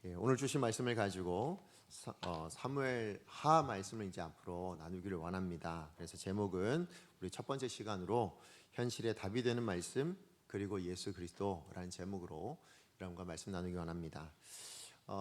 오늘 주신 말씀을 가지고 사무엘 하 말씀을 이제 앞으로 나누기를 원합니다. 그래서 제목은 우리 첫 번째 시간으로 현실에 답이 되는 말씀 그리고 예수 그리스도라는 제목으로 여러분과 말씀 나누기 원합니다.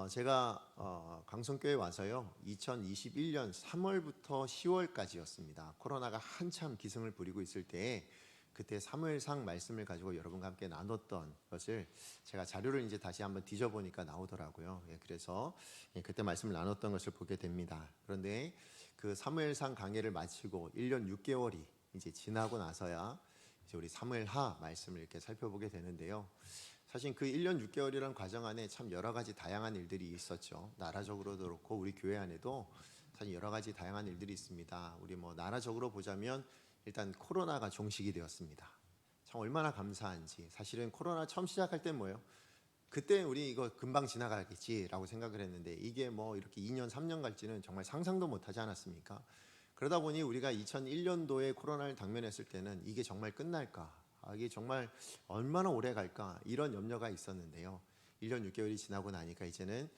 제가 강성교회 와서요 2021년 3월부터 10월까지였습니다. 코로나가 한참 기승을 부리고 있을 때에 그때 사무엘상 말씀을 가지고 여러분과 함께 나눴던 것을 제가 자료를 이제 다시 한번 뒤져보니까 나오더라고요. 그래서 그때 말씀을 나눴던 것을 보게 됩니다. 그런데 그 사무엘상 강해를 마치고 1년 6개월이 이제 지나고 나서야 이제 우리 사무엘하 말씀을 이렇게 살펴보게 되는데요. 사실 그 1년 6개월이라는 과정 안에 참 여러 가지 다양한 일들이 있었죠. 나라적으로도 그렇고 우리 교회 안에도 사실 여러 가지 다양한 일들이 있습니다. 우리 나라적으로 보자면 일단 코로나가 종식이 되었습니다. 참 얼마나 감사한지. 사실은 코로나 처음 시작할 때 뭐예요? 그때 우리 이거 금방 지나가겠지라고 생각을 했는데 이게 이렇게 2년 3년 갈지는 정말 상상도 못하지 않았습니까? 그러다 보니 우리가 2001년도에 코로나를 당면했을 때는 이게 정말 끝날까? 이게 정말 얼마나 오래 갈까? 이런 염려가 있었는데요. 1년 6개월이 지나고 나니까 이제는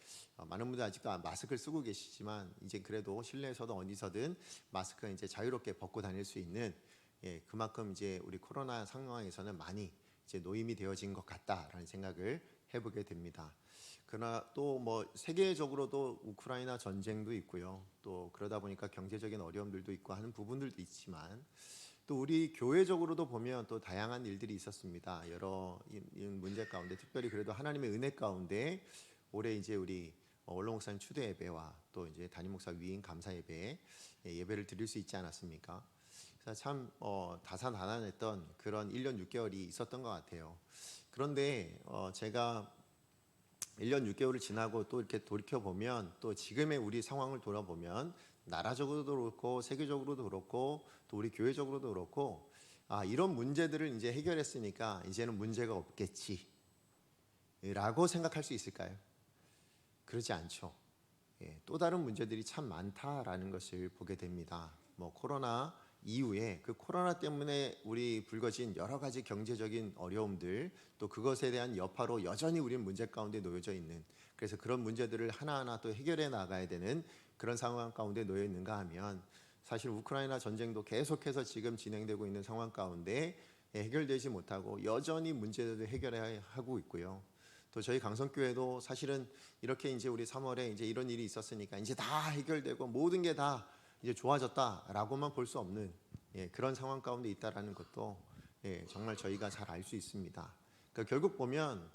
많은 분들 아직도 마스크를 쓰고 계시지만 이제 그래도 실내에서도 어디서든 마스크 이제 자유롭게 벗고 다닐 수 있는 그만큼 이제 우리 코로나 상황에서는 많이 이제 노임이 되어진 것 같다라는 생각을 해보게 됩니다. 그러나 또 세계적으로도 우크라이나 전쟁도 있고요. 또 그러다 보니까 경제적인 어려움들도 있고 하는 부분들도 있지만 또 우리 교회적으로도 보면 또 다양한 일들이 있었습니다. 여러 문제 가운데 특별히 그래도 하나님의 은혜 가운데 올해 이제 우리 원로 목사님 추대 예배와 또 이제 담임 목사 위임 감사 예배 예배를 드릴 수 있지 않았습니까? 그래서 참 다사다난했던 그런 1년 6개월이 있었던 것 같아요. 그런데 제가 1년 6개월을 지나고 또 이렇게 돌이켜 보면 또 지금의 우리 상황을 돌아보면 나라적으로도 그렇고 세계적으로도 그렇고 또 우리 교회적으로도 그렇고 이런 문제들을 이제 해결했으니까 이제는 문제가 없겠지라고 생각할 수 있을까요? 그렇지 않죠. 또 다른 문제들이 참 많다라는 것을 보게 됩니다. 코로나 이후에 그 코로나 때문에 우리 불거진 여러 가지 경제적인 어려움들 또 그것에 대한 여파로 여전히 우리는 문제 가운데 놓여져 있는 그래서 그런 문제들을 하나하나 또 해결해 나가야 되는 그런 상황 가운데 놓여 있는가 하면 사실 우크라이나 전쟁도 계속해서 지금 진행되고 있는 상황 가운데 해결되지 못하고 여전히 문제들을 해결해야 하고 있고요. 또 저희 강성교회도 사실은 이렇게 이제 우리 3월에 이제 이런 일이 있었으니까 이제 다 해결되고 모든 게 다 이제 좋아졌다라고만 볼 수 없는 그런 상황 가운데 있다라는 것도 정말 저희가 잘 알 수 있습니다. 그러니까 결국 보면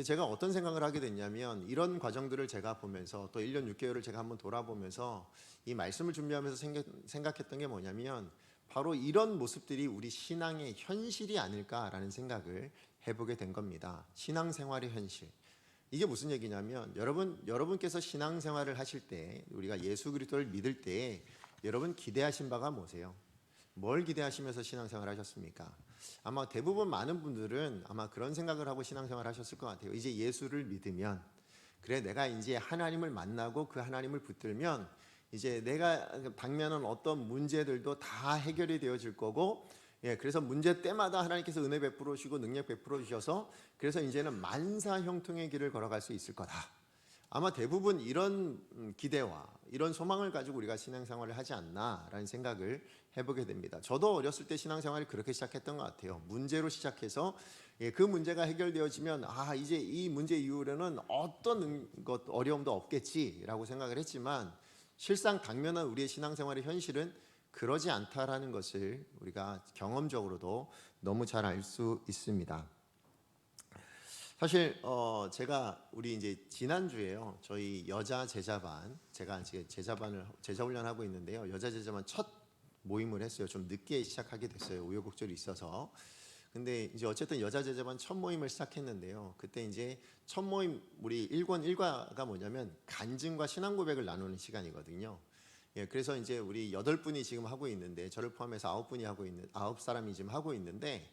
제가 어떤 생각을 하게 됐냐면 이런 과정들을 제가 보면서 또 1년 6개월을 제가 한번 돌아보면서 이 말씀을 준비하면서 생각했던 게 뭐냐면 바로 이런 모습들이 우리 신앙의 현실이 아닐까라는 생각을 해보게 된 겁니다. 신앙생활의 현실. 이게 무슨 얘기냐면 여러분께서 신앙생활을 하실 때 우리가 예수 그리스도를 믿을 때 여러분 기대하신 바가 뭐세요? 뭘 기대하시면서 신앙생활 하셨습니까? 아마 대부분 많은 분들은 아마 그런 생각을 하고 신앙생활 하셨을 것 같아요. 이제 예수를 믿으면 그래 내가 이제 하나님을 만나고 그 하나님을 붙들면 이제 내가 당면한 어떤 문제들도 다 해결이 되어질 거고 그래서 문제 때마다 하나님께서 은혜 베풀어 주시고 능력 베풀어 주셔서 그래서 이제는 만사 형통의 길을 걸어갈 수 있을 거다. 아마 대부분 이런 기대와 이런 소망을 가지고 우리가 신앙생활을 하지 않나라는 생각을 해보게 됩니다. 저도 어렸을 때 신앙생활을 그렇게 시작했던 것 같아요. 문제로 시작해서 그 문제가 해결되어지면 이제 이 문제 이후로는 어떤 어려움도 없겠지라고 생각을 했지만 실상 당면한 우리의 신앙생활의 현실은 그러지 않다라는 것을 우리가 경험적으로도 너무 잘 알 수 있습니다. 사실 제가 우리 이제 지난주에요 저희 여자 제자반 제가 이제 제자 훈련하고 있는데요 여자 제자반 첫 모임을 했어요. 좀 늦게 시작하게 됐어요. 우여곡절이 있어서. 근데 이제 어쨌든 여자 제자반 첫 모임을 시작했는데요. 그때 이제 첫 모임 우리 1권 1과가 뭐냐면 간증과 신앙 고백을 나누는 시간이거든요. 그래서 이제 우리 8분이 지금 하고 있는데 저를 포함해서 9사람이 지금 하고 있는데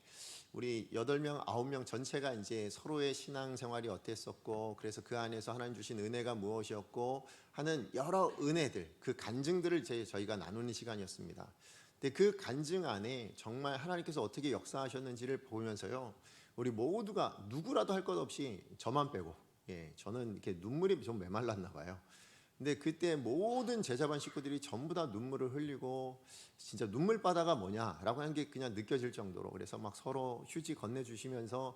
우리 8명, 9명 전체가 이제 서로의 신앙생활이 어땠었고 그래서 그 안에서 하나님 주신 은혜가 무엇이었고 하는 여러 은혜들 그 간증들을 저희가 나누는 시간이었습니다. 근데 그 간증 안에 정말 하나님께서 어떻게 역사하셨는지를 보면서요 우리 모두가 누구라도 할 것 없이 저만 빼고 저는 이렇게 눈물이 좀 메말랐나 봐요. 근데 그때 모든 제자반 식구들이 전부 다 눈물을 흘리고 진짜 눈물바다가 뭐냐라고 하는 게 그냥 느껴질 정도로, 그래서 막 서로 휴지 건네주시면서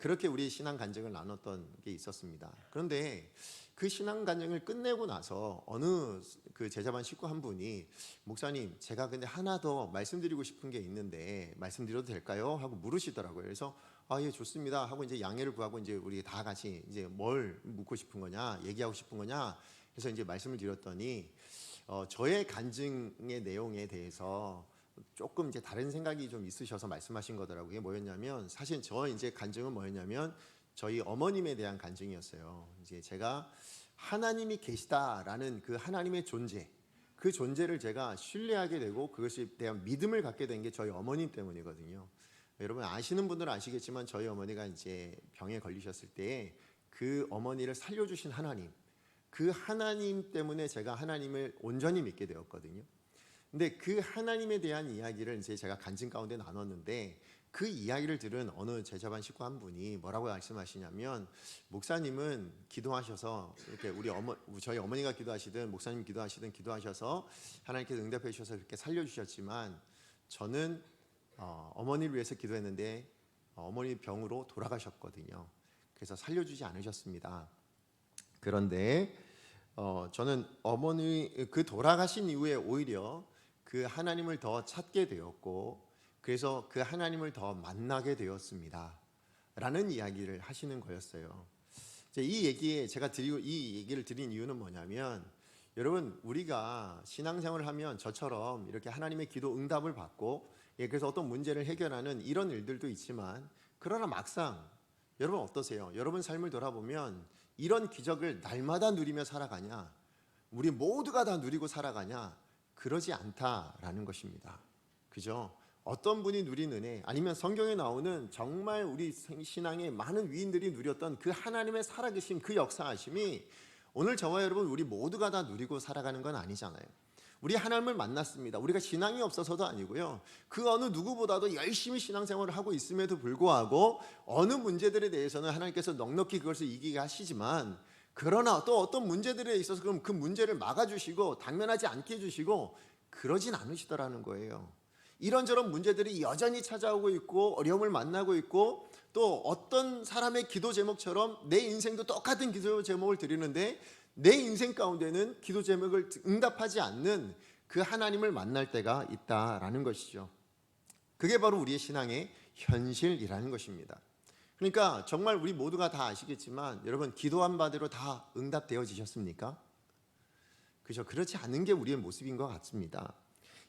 그렇게 우리 신앙 간증을 나눴던 게 있었습니다. 그런데 그 신앙 간증을 끝내고 나서 어느 그 제자반 식구 한 분이, 목사님 제가 근데 하나 더 말씀드리고 싶은 게 있는데 말씀드려도 될까요? 하고 물으시더라고요. 그래서 예, 좋습니다 하고 이제 양해를 구하고 이제 우리 다 같이 이제 뭘 묻고 싶은 거냐, 얘기하고 싶은 거냐, 그래서 이제 말씀을 드렸더니 저의 간증의 내용에 대해서 조금 이제 다른 생각이 좀 있으셔서 말씀하신 거더라고요. 이게 뭐였냐면, 사실 저 이제 간증은 뭐였냐면 저희 어머님에 대한 간증이었어요. 이제 제가 하나님이 계시다라는 그 하나님의 존재, 그 존재를 제가 신뢰하게 되고 그것에 대한 믿음을 갖게 된 게 저희 어머님 때문이거든요. 여러분 아시는 분들은 아시겠지만 저희 어머니가 이제 병에 걸리셨을 때 그 어머니를 살려주신 하나님, 그 하나님 때문에 제가 하나님을 온전히 믿게 되었거든요. 근데 그 하나님에 대한 이야기를 이제 제가 간증 가운데 나눴는데, 그 이야기를 들은 어느 제자반 식구 한 분이 뭐라고 말씀하시냐면, 목사님은 기도하셔서 이렇게 저희 어머니가 기도하시든 목사님 기도하셔서 하나님께서 응답해 주셔서 그렇게 살려주셨지만, 저는 어머니를 위해서 기도했는데 어머니 병으로 돌아가셨거든요. 그래서 살려주지 않으셨습니다. 그런데 저는 어머니 그 돌아가신 이후에 오히려 그 하나님을 더 찾게 되었고, 그래서 그 하나님을 더 만나게 되었습니다 라는 이야기를 하시는 거였어요. 이 얘기를 드린 이유는 뭐냐면, 여러분 우리가 신앙생활을 하면 저처럼 이렇게 하나님의 기도 응답을 받고 그래서 어떤 문제를 해결하는 이런 일들도 있지만, 그러나 막상 여러분 어떠세요? 여러분 삶을 돌아보면 이런 기적을 날마다 누리며 살아가냐, 우리 모두가 다 누리고 살아가냐, 그러지 않다라는 것입니다. 그죠? 어떤 분이 누린 은혜, 아니면 성경에 나오는 정말 우리 신앙의 많은 위인들이 누렸던 그 하나님의 살아계심, 그 역사하심이 오늘 저와 여러분 우리 모두가 다 누리고 살아가는 건 아니잖아요. 우리 하나님을 만났습니다. 우리가 신앙이 없어서도 아니고요, 그 어느 누구보다도 열심히 신앙생활을 하고 있음에도 불구하고 어느 문제들에 대해서는 하나님께서 넉넉히 그것을 이기게 하시지만, 그러나 또 어떤 문제들에 있어서 그럼 그 문제를 막아주시고 당면하지 않게 해주시고 그러진 않으시더라는 거예요. 이런저런 문제들이 여전히 찾아오고 있고 어려움을 만나고 있고, 또 어떤 사람의 기도 제목처럼 내 인생도 똑같은 기도 제목을 드리는데 내 인생 가운데는 기도 제목을 응답하지 않는 그 하나님을 만날 때가 있다라는 것이죠. 그게 바로 우리의 신앙의 현실이라는 것입니다. 그러니까 정말 우리 모두가 다 아시겠지만, 여러분 기도한 바대로 다 응답되어지셨습니까? 그죠? 그렇지 않은 게 우리의 모습인 것 같습니다.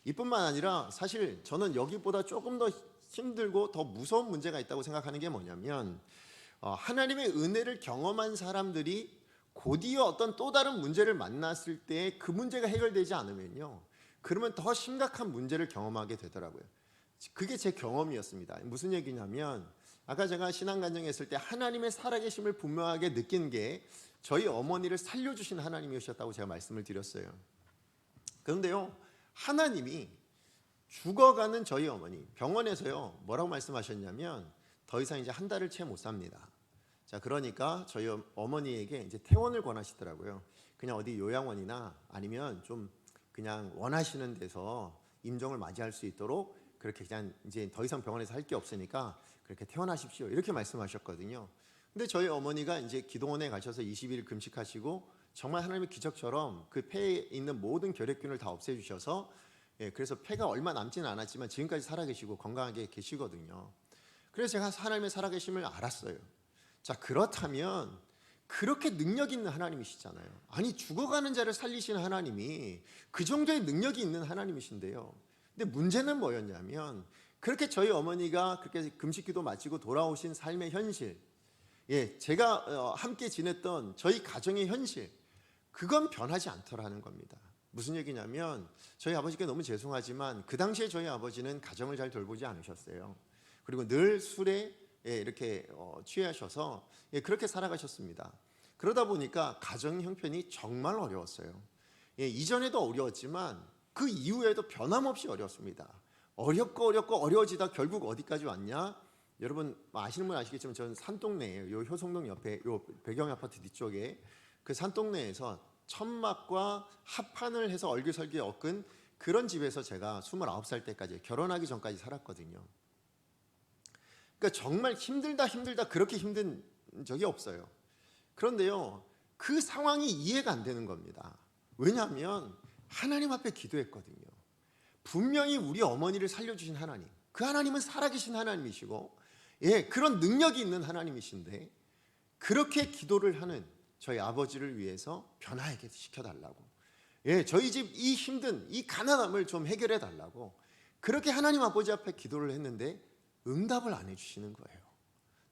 이뿐만 아니라 사실 저는 여기보다 조금 더 힘들고 더 무서운 문제가 있다고 생각하는 게 뭐냐면, 하나님의 은혜를 경험한 사람들이 곧이어 어떤 또 다른 문제를 만났을 때 그 문제가 해결되지 않으면요, 그러면 더 심각한 문제를 경험하게 되더라고요. 그게 제 경험이었습니다. 무슨 얘기냐면, 아까 제가 신앙간증했을 때 하나님의 살아계심을 분명하게 느낀 게 저희 어머니를 살려주신 하나님이셨다고 제가 말씀을 드렸어요. 그런데요, 하나님이 죽어가는 저희 어머니 병원에서요 뭐라고 말씀하셨냐면, 더 이상 이제 한 달을 채 못 삽니다. 자, 그러니까 저희 어머니에게 이제 퇴원을 권하시더라고요. 그냥 어디 요양원이나 아니면 좀 그냥 원하시는 데서 임종을 맞이할 수 있도록 그렇게 그냥 이제 더 이상 병원에서 할 게 없으니까 그렇게 퇴원하십시오, 이렇게 말씀하셨거든요. 근데 저희 어머니가 이제 기도원에 가셔서 20일 금식하시고 정말 하나님의 기적처럼 그 폐에 있는 모든 결핵균을 다 없애주셔서, 그래서 폐가 얼마 남지는 않았지만 지금까지 살아계시고 건강하게 계시거든요. 그래서 제가 하나님의 살아계심을 알았어요. 자, 그렇다면 그렇게 능력 있는 하나님이시잖아요. 아니, 죽어가는 자를 살리시는 하나님이 그 정도의 능력이 있는 하나님이신데요. 근데 문제는 뭐였냐면, 그렇게 저희 어머니가 그렇게 금식기도 마치고 돌아오신 삶의 현실, 제가 함께 지냈던 저희 가정의 현실, 그건 변하지 않더라는 겁니다. 무슨 얘기냐면, 저희 아버지께 너무 죄송하지만 그 당시에 저희 아버지는 가정을 잘 돌보지 않으셨어요. 그리고 늘 술에 이렇게 취하셔서 그렇게 살아가셨습니다. 그러다 보니까 가정 형편이 정말 어려웠어요. 이전에도 어려웠지만 그 이후에도 변함없이 어려웠습니다. 어렵고 어려워지다 결국 어디까지 왔냐? 여러분 아시는 분 아시겠지만 저는 산동네예요. 요 효성동 옆에 요 배경 아파트 뒤쪽에 그 산동네에서 천막과 합판을 해서 얼기설기 엮은 그런 집에서 제가 29살 때까지 결혼하기 전까지 살았거든요. 그러니까 정말 힘들다 그렇게 힘든 적이 없어요. 그런데요, 그 상황이 이해가 안 되는 겁니다. 왜냐하면 하나님 앞에 기도했거든요. 분명히 우리 어머니를 살려주신 하나님, 그 하나님은 살아계신 하나님이시고, 그런 능력이 있는 하나님이신데 그렇게 기도를 하는 저희 아버지를 위해서 변화하게 시켜달라고, 저희 집 이 힘든 이 가난함을 좀 해결해 달라고 그렇게 하나님 아버지 앞에 기도를 했는데 응답을 안 해주시는 거예요.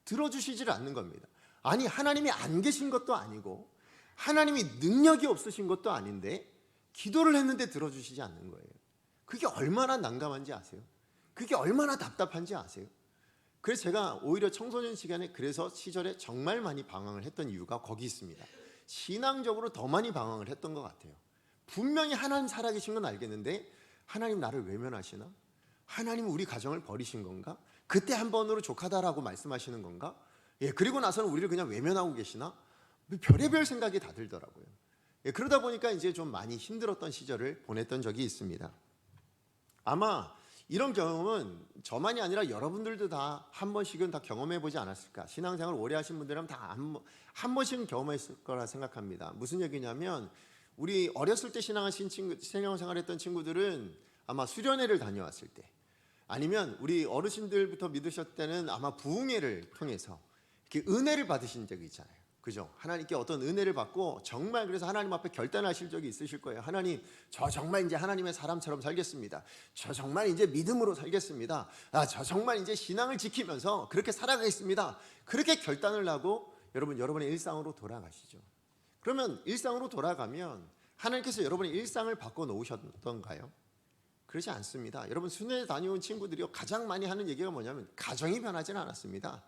들어주시질 않는 겁니다. 아니, 하나님이 안 계신 것도 아니고 하나님이 능력이 없으신 것도 아닌데 기도를 했는데 들어주시지 않는 거예요. 그게 얼마나 난감한지 아세요? 그게 얼마나 답답한지 아세요? 그래서 제가 오히려 청소년 시간에 그래서 시절에 정말 많이 방황을 했던 이유가 거기 있습니다. 신앙적으로 더 많이 방황을 했던 것 같아요. 분명히 하나님 살아계신 건 알겠는데 하나님 나를 외면하시나? 하나님 우리 가정을 버리신 건가? 그때 한 번으로 족하다라고 말씀하시는 건가? 그리고 나서는 우리를 그냥 외면하고 계시나? 별의별 생각이 다 들더라고요. 그러다 보니까 이제 좀 많이 힘들었던 시절을 보냈던 적이 있습니다. 아마 이런 경험은 저만이 아니라 여러분들도 다 한 번씩은 다 경험해 보지 않았을까? 신앙생활 오래 하신 분들은 다 한 번씩은 경험했을 거라 생각합니다. 무슨 얘기냐면 우리 어렸을 때 신앙생활했던 친구들은 아마 수련회를 다녀왔을 때, 아니면 우리 어르신들부터 믿으셨을 때는 아마 부흥회를 통해서 이렇게 은혜를 받으신 적이 있잖아요. 그죠? 하나님께 어떤 은혜를 받고 정말 그래서 하나님 앞에 결단하실 적이 있으실 거예요. 하나님, 저 정말 이제 하나님의 사람처럼 살겠습니다. 저 정말 이제 믿음으로 살겠습니다. 저 정말 이제 신앙을 지키면서 그렇게 살아가겠습니다. 그렇게 결단을 하고 여러분의 일상으로 돌아가시죠. 그러면 일상으로 돌아가면 하나님께서 여러분의 일상을 바꿔놓으셨던가요? 그렇지 않습니다. 여러분 순회 다녀온 친구들이요, 가장 많이 하는 얘기가 뭐냐면 가정이 변하지는 않았습니다.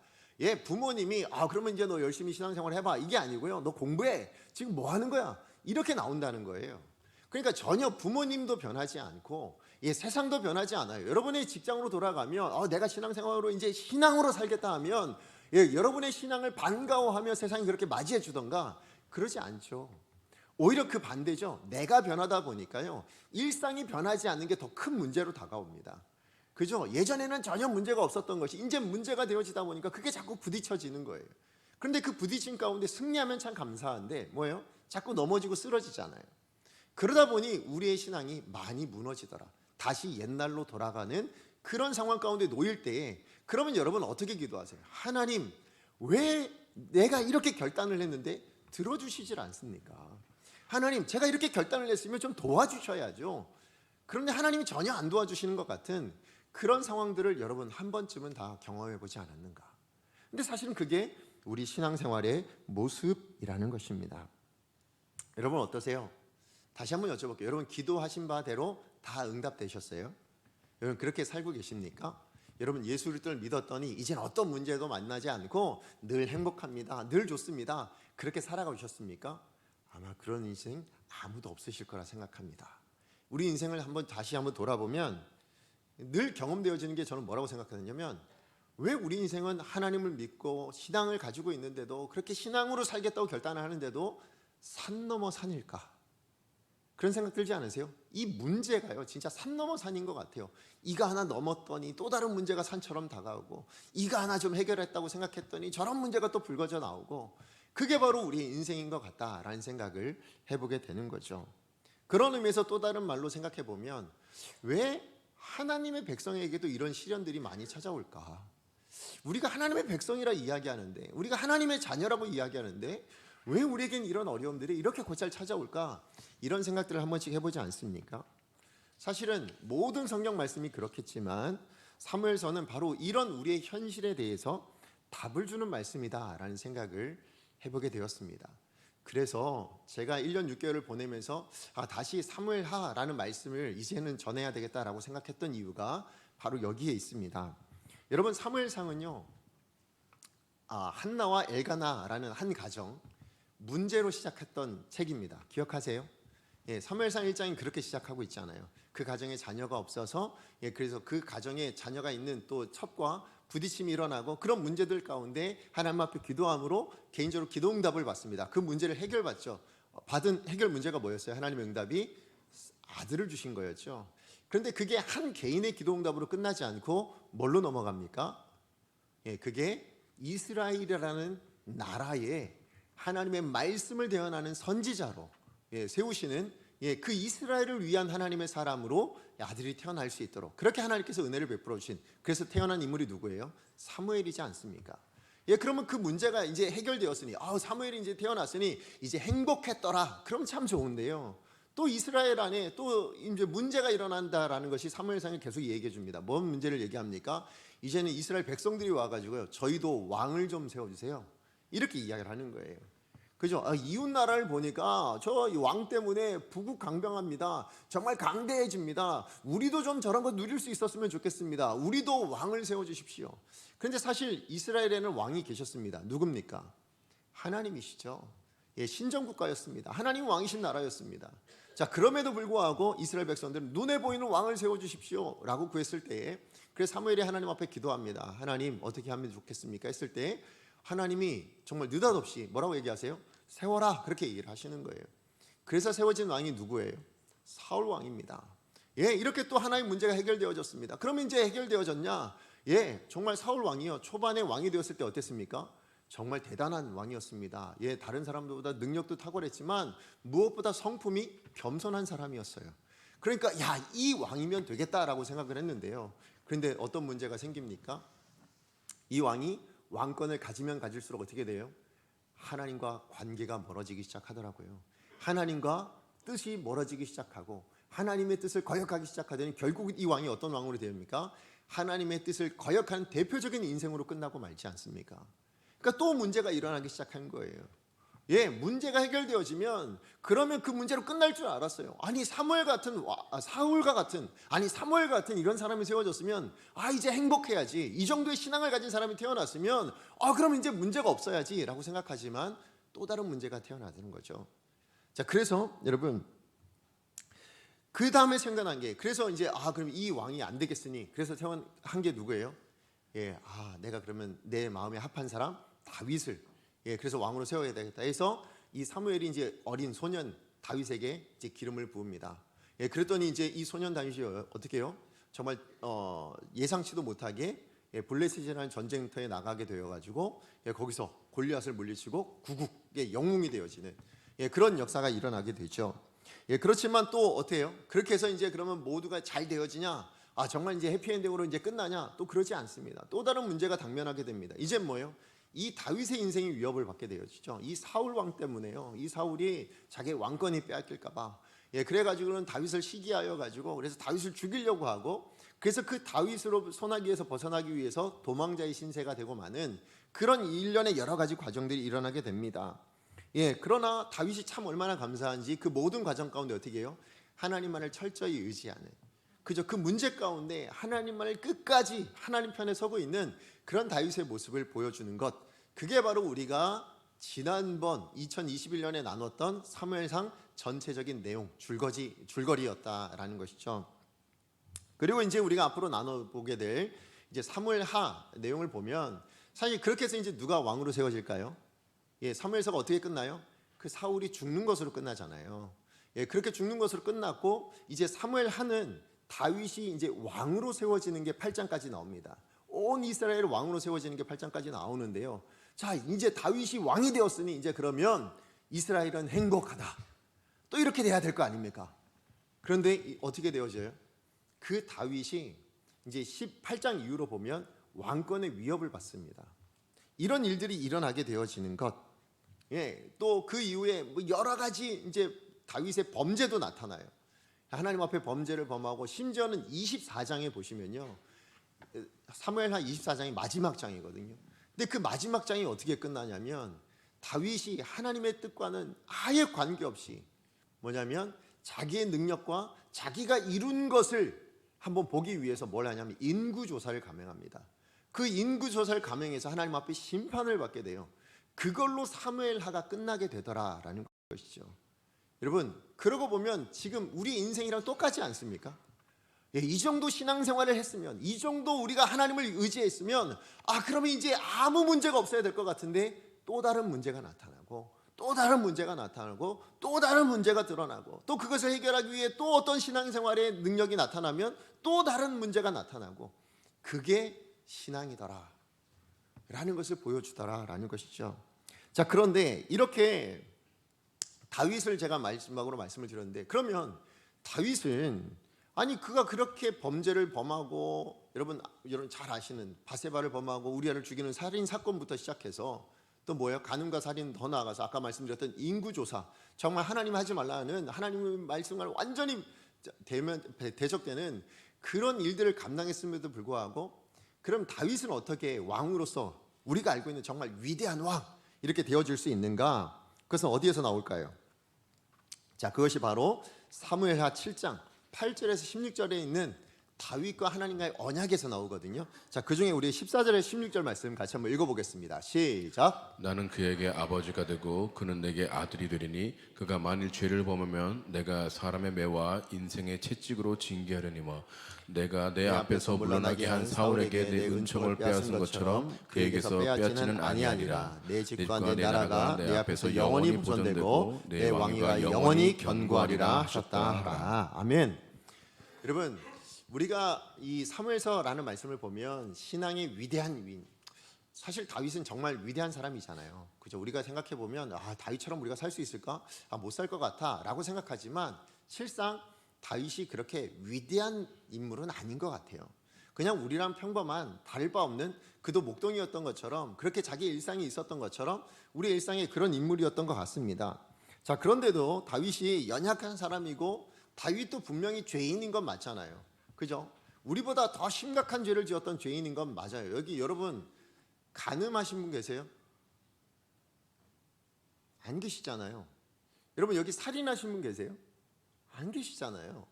부모님이 그러면 이제 너 열심히 신앙생활 해봐, 이게 아니고요, 너 공부해, 지금 뭐 하는 거야, 이렇게 나온다는 거예요. 그러니까 전혀 부모님도 변하지 않고 세상도 변하지 않아요. 여러분의 직장으로 돌아가면 내가 신앙생활로 이제 신앙으로 살겠다 하면 여러분의 신앙을 반가워하며 세상이 그렇게 맞이해 주던가, 그러지 않죠. 오히려 그 반대죠. 내가 변하다 보니까요, 일상이 변하지 않는 게 더 큰 문제로 다가옵니다. 그죠? 예전에는 전혀 문제가 없었던 것이 이제 문제가 되어지다 보니까 그게 자꾸 부딪혀지는 거예요. 그런데 그 부딪힌 가운데 승리하면 참 감사한데 뭐예요? 자꾸 넘어지고 쓰러지잖아요. 그러다 보니 우리의 신앙이 많이 무너지더라, 다시 옛날로 돌아가는 그런 상황 가운데 놓일 때에, 그러면 여러분 어떻게 기도하세요? 하나님, 왜 내가 이렇게 결단을 했는데 들어주시질 않습니까? 하나님, 제가 이렇게 결단을 했으면 좀 도와주셔야죠. 그런데 하나님이 전혀 안 도와주시는 것 같은 그런 상황들을 여러분 한 번쯤은 다 경험해 보지 않았는가? 근데 사실은 그게 우리 신앙생활의 모습이라는 것입니다. 여러분 어떠세요? 다시 한번 여쭤볼게요. 여러분 기도하신 바대로 다 응답되셨어요? 여러분 그렇게 살고 계십니까? 여러분 예수 그리스도를 믿었더니 이젠 어떤 문제도 만나지 않고 늘 행복합니다, 늘 좋습니다, 그렇게 살아가셨습니까? 아마 그런 인생 아무도 없으실 거라 생각합니다. 우리 인생을 다시 한번 돌아보면 늘 경험되어지는 게 저는 뭐라고 생각하냐면, 왜 우리 인생은 하나님을 믿고 신앙을 가지고 있는데도, 그렇게 신앙으로 살겠다고 결단을 하는데도 산 넘어 산일까? 그런 생각 들지 않으세요? 이 문제가요, 진짜 산 넘어 산인 것 같아요. 이가 하나 넘었더니 또 다른 문제가 산처럼 다가오고, 이가 하나 좀 해결했다고 생각했더니 저런 문제가 또 불거져 나오고, 그게 바로 우리의 인생인 것 같다라는 생각을 해보게 되는 거죠. 그런 의미에서 또 다른 말로 생각해 보면, 왜 하나님의 백성에게도 이런 시련들이 많이 찾아올까? 우리가 하나님의 백성이라 이야기하는데, 우리가 하나님의 자녀라고 이야기하는데 왜 우리에겐 이런 어려움들이 이렇게 곧잘 찾아올까? 이런 생각들을 한 번씩 해보지 않습니까? 사실은 모든 성경 말씀이 그렇겠지만 사무엘서는 바로 이런 우리의 현실에 대해서 답을 주는 말씀이다라는 생각을 해보게 되었습니다. 그래서 제가 1년 6개월을 보내면서 다시 사무엘하라는 말씀을 이제는 전해야 되겠다라고 생각했던 이유가 바로 여기에 있습니다. 여러분 사무엘상은요, 한나와 엘가나라는 한 가정, 문제로 시작했던 책입니다. 기억하세요? 사무엘상 1장이 그렇게 시작하고 있잖아요. 그 가정에 자녀가 없어서, 그래서 그 가정에 자녀가 있는 또 첩과 부딪힘이 일어나고 그런 문제들 가운데 하나님 앞에 기도함으로 개인적으로 기도 응답을 받습니다. 그 문제를 해결받죠. 받은 해결 문제가 뭐였어요? 하나님의 응답이 아들을 주신 거였죠. 그런데 그게 한 개인의 기도 응답으로 끝나지 않고 뭘로 넘어갑니까? 그게 이스라엘이라는 나라에 하나님의 말씀을 대언하는 선지자로 세우시는 그 이스라엘을 위한 하나님의 사람으로 아들이 태어날 수 있도록 그렇게 하나님께서 은혜를 베풀어 주신, 그래서 태어난 인물이 누구예요? 사무엘이지 않습니까? 그러면 그 문제가 이제 해결되었으니 사무엘이 이제 태어났으니 이제 행복했더라. 그럼 참 좋은데요. 또 이스라엘 안에 또 이제 문제가 일어난다라는 것이 사무엘상에 계속 얘기해 줍니다. 뭔 문제를 얘기합니까? 이제는 이스라엘 백성들이 와가지고요, 저희도 왕을 좀 세워주세요. 이렇게 이야기를 하는 거예요. 그죠? 이웃 나라를 보니까 저 왕 때문에 부국강병합니다. 정말 강대해집니다. 우리도 좀 저런 거 누릴 수 있었으면 좋겠습니다. 우리도 왕을 세워주십시오. 그런데 사실 이스라엘에는 왕이 계셨습니다. 누굽니까? 하나님이시죠. 신정국가였습니다. 하나님 왕이신 나라였습니다. 자, 그럼에도 불구하고 이스라엘 백성들은 눈에 보이는 왕을 세워주십시오 라고 구했을 때에, 그래서 사무엘이 하나님 앞에 기도합니다. 하나님 어떻게 하면 좋겠습니까? 했을 때 하나님이 정말 느닷없이 뭐라고 얘기하세요? 세워라, 그렇게 얘기를 하시는 거예요. 그래서 세워진 왕이 누구예요? 사울 왕입니다. 이렇게 또 하나의 문제가 해결되어졌습니다. 그러면 이제 해결되어졌냐? 정말 사울 왕이요, 초반에 왕이 되었을 때 어땠습니까? 정말 대단한 왕이었습니다. 다른 사람들보다 능력도 탁월했지만 무엇보다 성품이 겸손한 사람이었어요. 그러니까 이 왕이면 되겠다라고 생각을 했는데요. 그런데 어떤 문제가 생깁니까? 이 왕이 왕권을 가지면 가질수록 어떻게 돼요? 하나님과 관계가 멀어지기 시작하더라고요. 하나님과 뜻이 멀어지기 시작하고 하나님의 뜻을 거역하기 시작하더니 결국 이 왕이 어떤 왕으로 됩니까? 하나님의 뜻을 거역하는 대표적인 인생으로 끝나고 말지 않습니까? 그러니까 또 문제가 일어나기 시작한 거예요. 문제가 해결되어지면 그러면 그 문제로 끝날 줄 알았어요. 아니 사무엘 같은 이런 사람이 세워졌으면 이제 행복해야지, 이 정도의 신앙을 가진 사람이 태어났으면 그럼 이제 문제가 없어야지 라고 생각하지만 또 다른 문제가 태어나는 거죠. 자, 그래서 여러분 그 다음에 생각난 게, 그래서 이제 그럼 이 왕이 안 되겠으니 그래서 태어난 게 누구예요? 내가 그러면 내 마음에 합한 사람 다윗을 그래서 왕으로 세워야 되겠다 해서 이 사무엘이 이제 어린 소년 다윗에게 이제 기름을 부읍니다. 그랬더니 이제 이 소년 다윗이 어떻게 해요? 정말 예상치도 못하게 블레셋이라는 전쟁터에 나가게 되어가지고 거기서 골리앗을 물리치고 구국의 영웅이 되어지는 그런 역사가 일어나게 되죠. 그렇지만 또 어때요? 그렇게 해서 이제 그러면 모두가 잘 되어지냐? 정말 이제 해피엔딩으로 이제 끝나냐? 또 그러지 않습니다. 또 다른 문제가 당면하게 됩니다. 이제 뭐예요? 이 다윗의 인생이 위협을 받게 되어지죠. 이 사울 왕 때문에요. 이 사울이 자기 왕권이 빼앗길까봐 그래가지고는 다윗을 시기하여 가지고 그래서 다윗을 죽이려고 하고, 그래서 그 다윗으로 소나기에서 벗어나기 위해서 도망자의 신세가 되고 마는 그런 일련의 여러 가지 과정들이 일어나게 됩니다. 그러나 다윗이 참 얼마나 감사한지 그 모든 과정 가운데 어떻게 해요? 하나님만을 철저히 의지하는, 그죠? 그 문제 가운데 하나님만을 끝까지 하나님 편에 서고 있는 그런 다윗의 모습을 보여주는 것, 그게 바로 우리가 지난번 2021년에 나눴던 사무엘상 전체적인 내용, 줄거리였다라는 것이죠. 그리고 이제 우리가 앞으로 나눠보게 될 이제 사무엘하 내용을 보면 사실 그렇게 해서 이제 누가 왕으로 세워질까요? 사무엘서가 어떻게 끝나요? 그 사울이 죽는 것으로 끝나잖아요. 그렇게 죽는 것으로 끝났고 이제 사무엘하는 다윗이 이제 왕으로 세워지는 게 8장까지 나옵니다. 온 이스라엘 왕으로 세워지는 게 8장까지 나오는데요. 자, 이제 다윗이 왕이 되었으니 이제 그러면 이스라엘은 행복하다, 또 이렇게 돼야 될 거 아닙니까? 그런데 어떻게 되어져요? 그 다윗이 이제 18장 이후로 보면 왕권의 위협을 받습니다. 이런 일들이 일어나게 되어지는 것, 또 그 이후에 뭐 여러 가지 이제 다윗의 범죄도 나타나요. 하나님 앞에 범죄를 범하고, 심지어는 24장에 보시면요, 사무엘하 24장이 마지막 장이거든요. 근데 그 마지막 장이 어떻게 끝나냐면 다윗이 하나님의 뜻과는 아예 관계없이 뭐냐면 자기의 능력과 자기가 이룬 것을 한번 보기 위해서 뭘 하냐면 인구조사를 감행합니다. 그 인구조사를 감행해서 하나님 앞에 심판을 받게 돼요. 그걸로 사무엘하가 끝나게 되더라라는 것이죠. 여러분, 그러고 보면 지금 우리 인생이랑 똑같지 않습니까? 이 정도 신앙생활을 했으면, 이 정도 우리가 하나님을 의지했으면 그러면 이제 아무 문제가 없어야 될 것 같은데 또 다른 문제가 나타나고 또 다른 문제가 나타나고 또 다른 문제가 드러나고 또 그것을 해결하기 위해 또 어떤 신앙생활의 능력이 나타나면 또 다른 문제가 나타나고, 그게 신앙이더라 라는 것을 보여주더라 라는 것이죠. 자, 그런데 이렇게 다윗을 제가 마지막으로 말씀을 드렸는데, 그러면 다윗은 그가 그렇게 범죄를 범하고, 여러분 잘 아시는 바세바를 범하고 우리아를 죽이는 살인 사건부터 시작해서 또 뭐예요? 간음과 살인, 더 나아가서 아까 말씀드렸던 인구조사, 정말 하나님 하지 말라는 하나님의 말씀을 완전히 대적되는 그런 일들을 감당했음에도 불구하고, 그럼 다윗은 어떻게 왕으로서 우리가 알고 있는 정말 위대한 왕 이렇게 되어질 수 있는가? 그것은 어디에서 나올까요? 자, 그것이 바로 사무엘하 7장 8절에서 16절에 있는 다윗과 하나님과의 언약에서 나오거든요. 자, 그 중에 우리 14절에 16절 말씀 같이 한번 읽어보겠습니다. 시작. 나는 그에게 아버지가 되고 그는 내게 아들이 되리니 그가 만일 죄를 범하면 내가 사람의 매와 인생의 채찍으로 징계하려니와 내가 내 앞에서 물러나게 한 사울에게 내 은총을 빼앗은 것처럼 그에게서 빼앗지는 아니하니라. 내 집과 내 나라가 내 앞에서 영원히 보존되고 내 왕위가 영원히 견고하리라 하셨다 하라. 아멘. 여러분, 우리가 이 사무엘서라는 말씀을 보면 신앙의 위대한 윈, 사실 다윗은 정말 위대한 사람이잖아요. 그죠? 우리가 생각해 보면 다윗처럼 우리가 살 수 있을까? 못 살 것 같아라고 생각하지만 실상 다윗이 그렇게 위대한 인물은 아닌 것 같아요. 그냥 우리랑 평범한 다를 바 없는, 그도 목동이었던 것처럼 그렇게 자기 일상이 있었던 것처럼 우리 일상에 그런 인물이었던 것 같습니다. 자, 그런데도 다윗이 연약한 사람이고 다윗도 분명히 죄인인 건 맞잖아요. 그죠? 우리보다 더 심각한 죄를 지었던 죄인인 건 맞아요. 여기 여러분 간음하신 분 계세요? 안 계시잖아요. 여러분 여기 살인하신 분 계세요? 안 계시잖아요.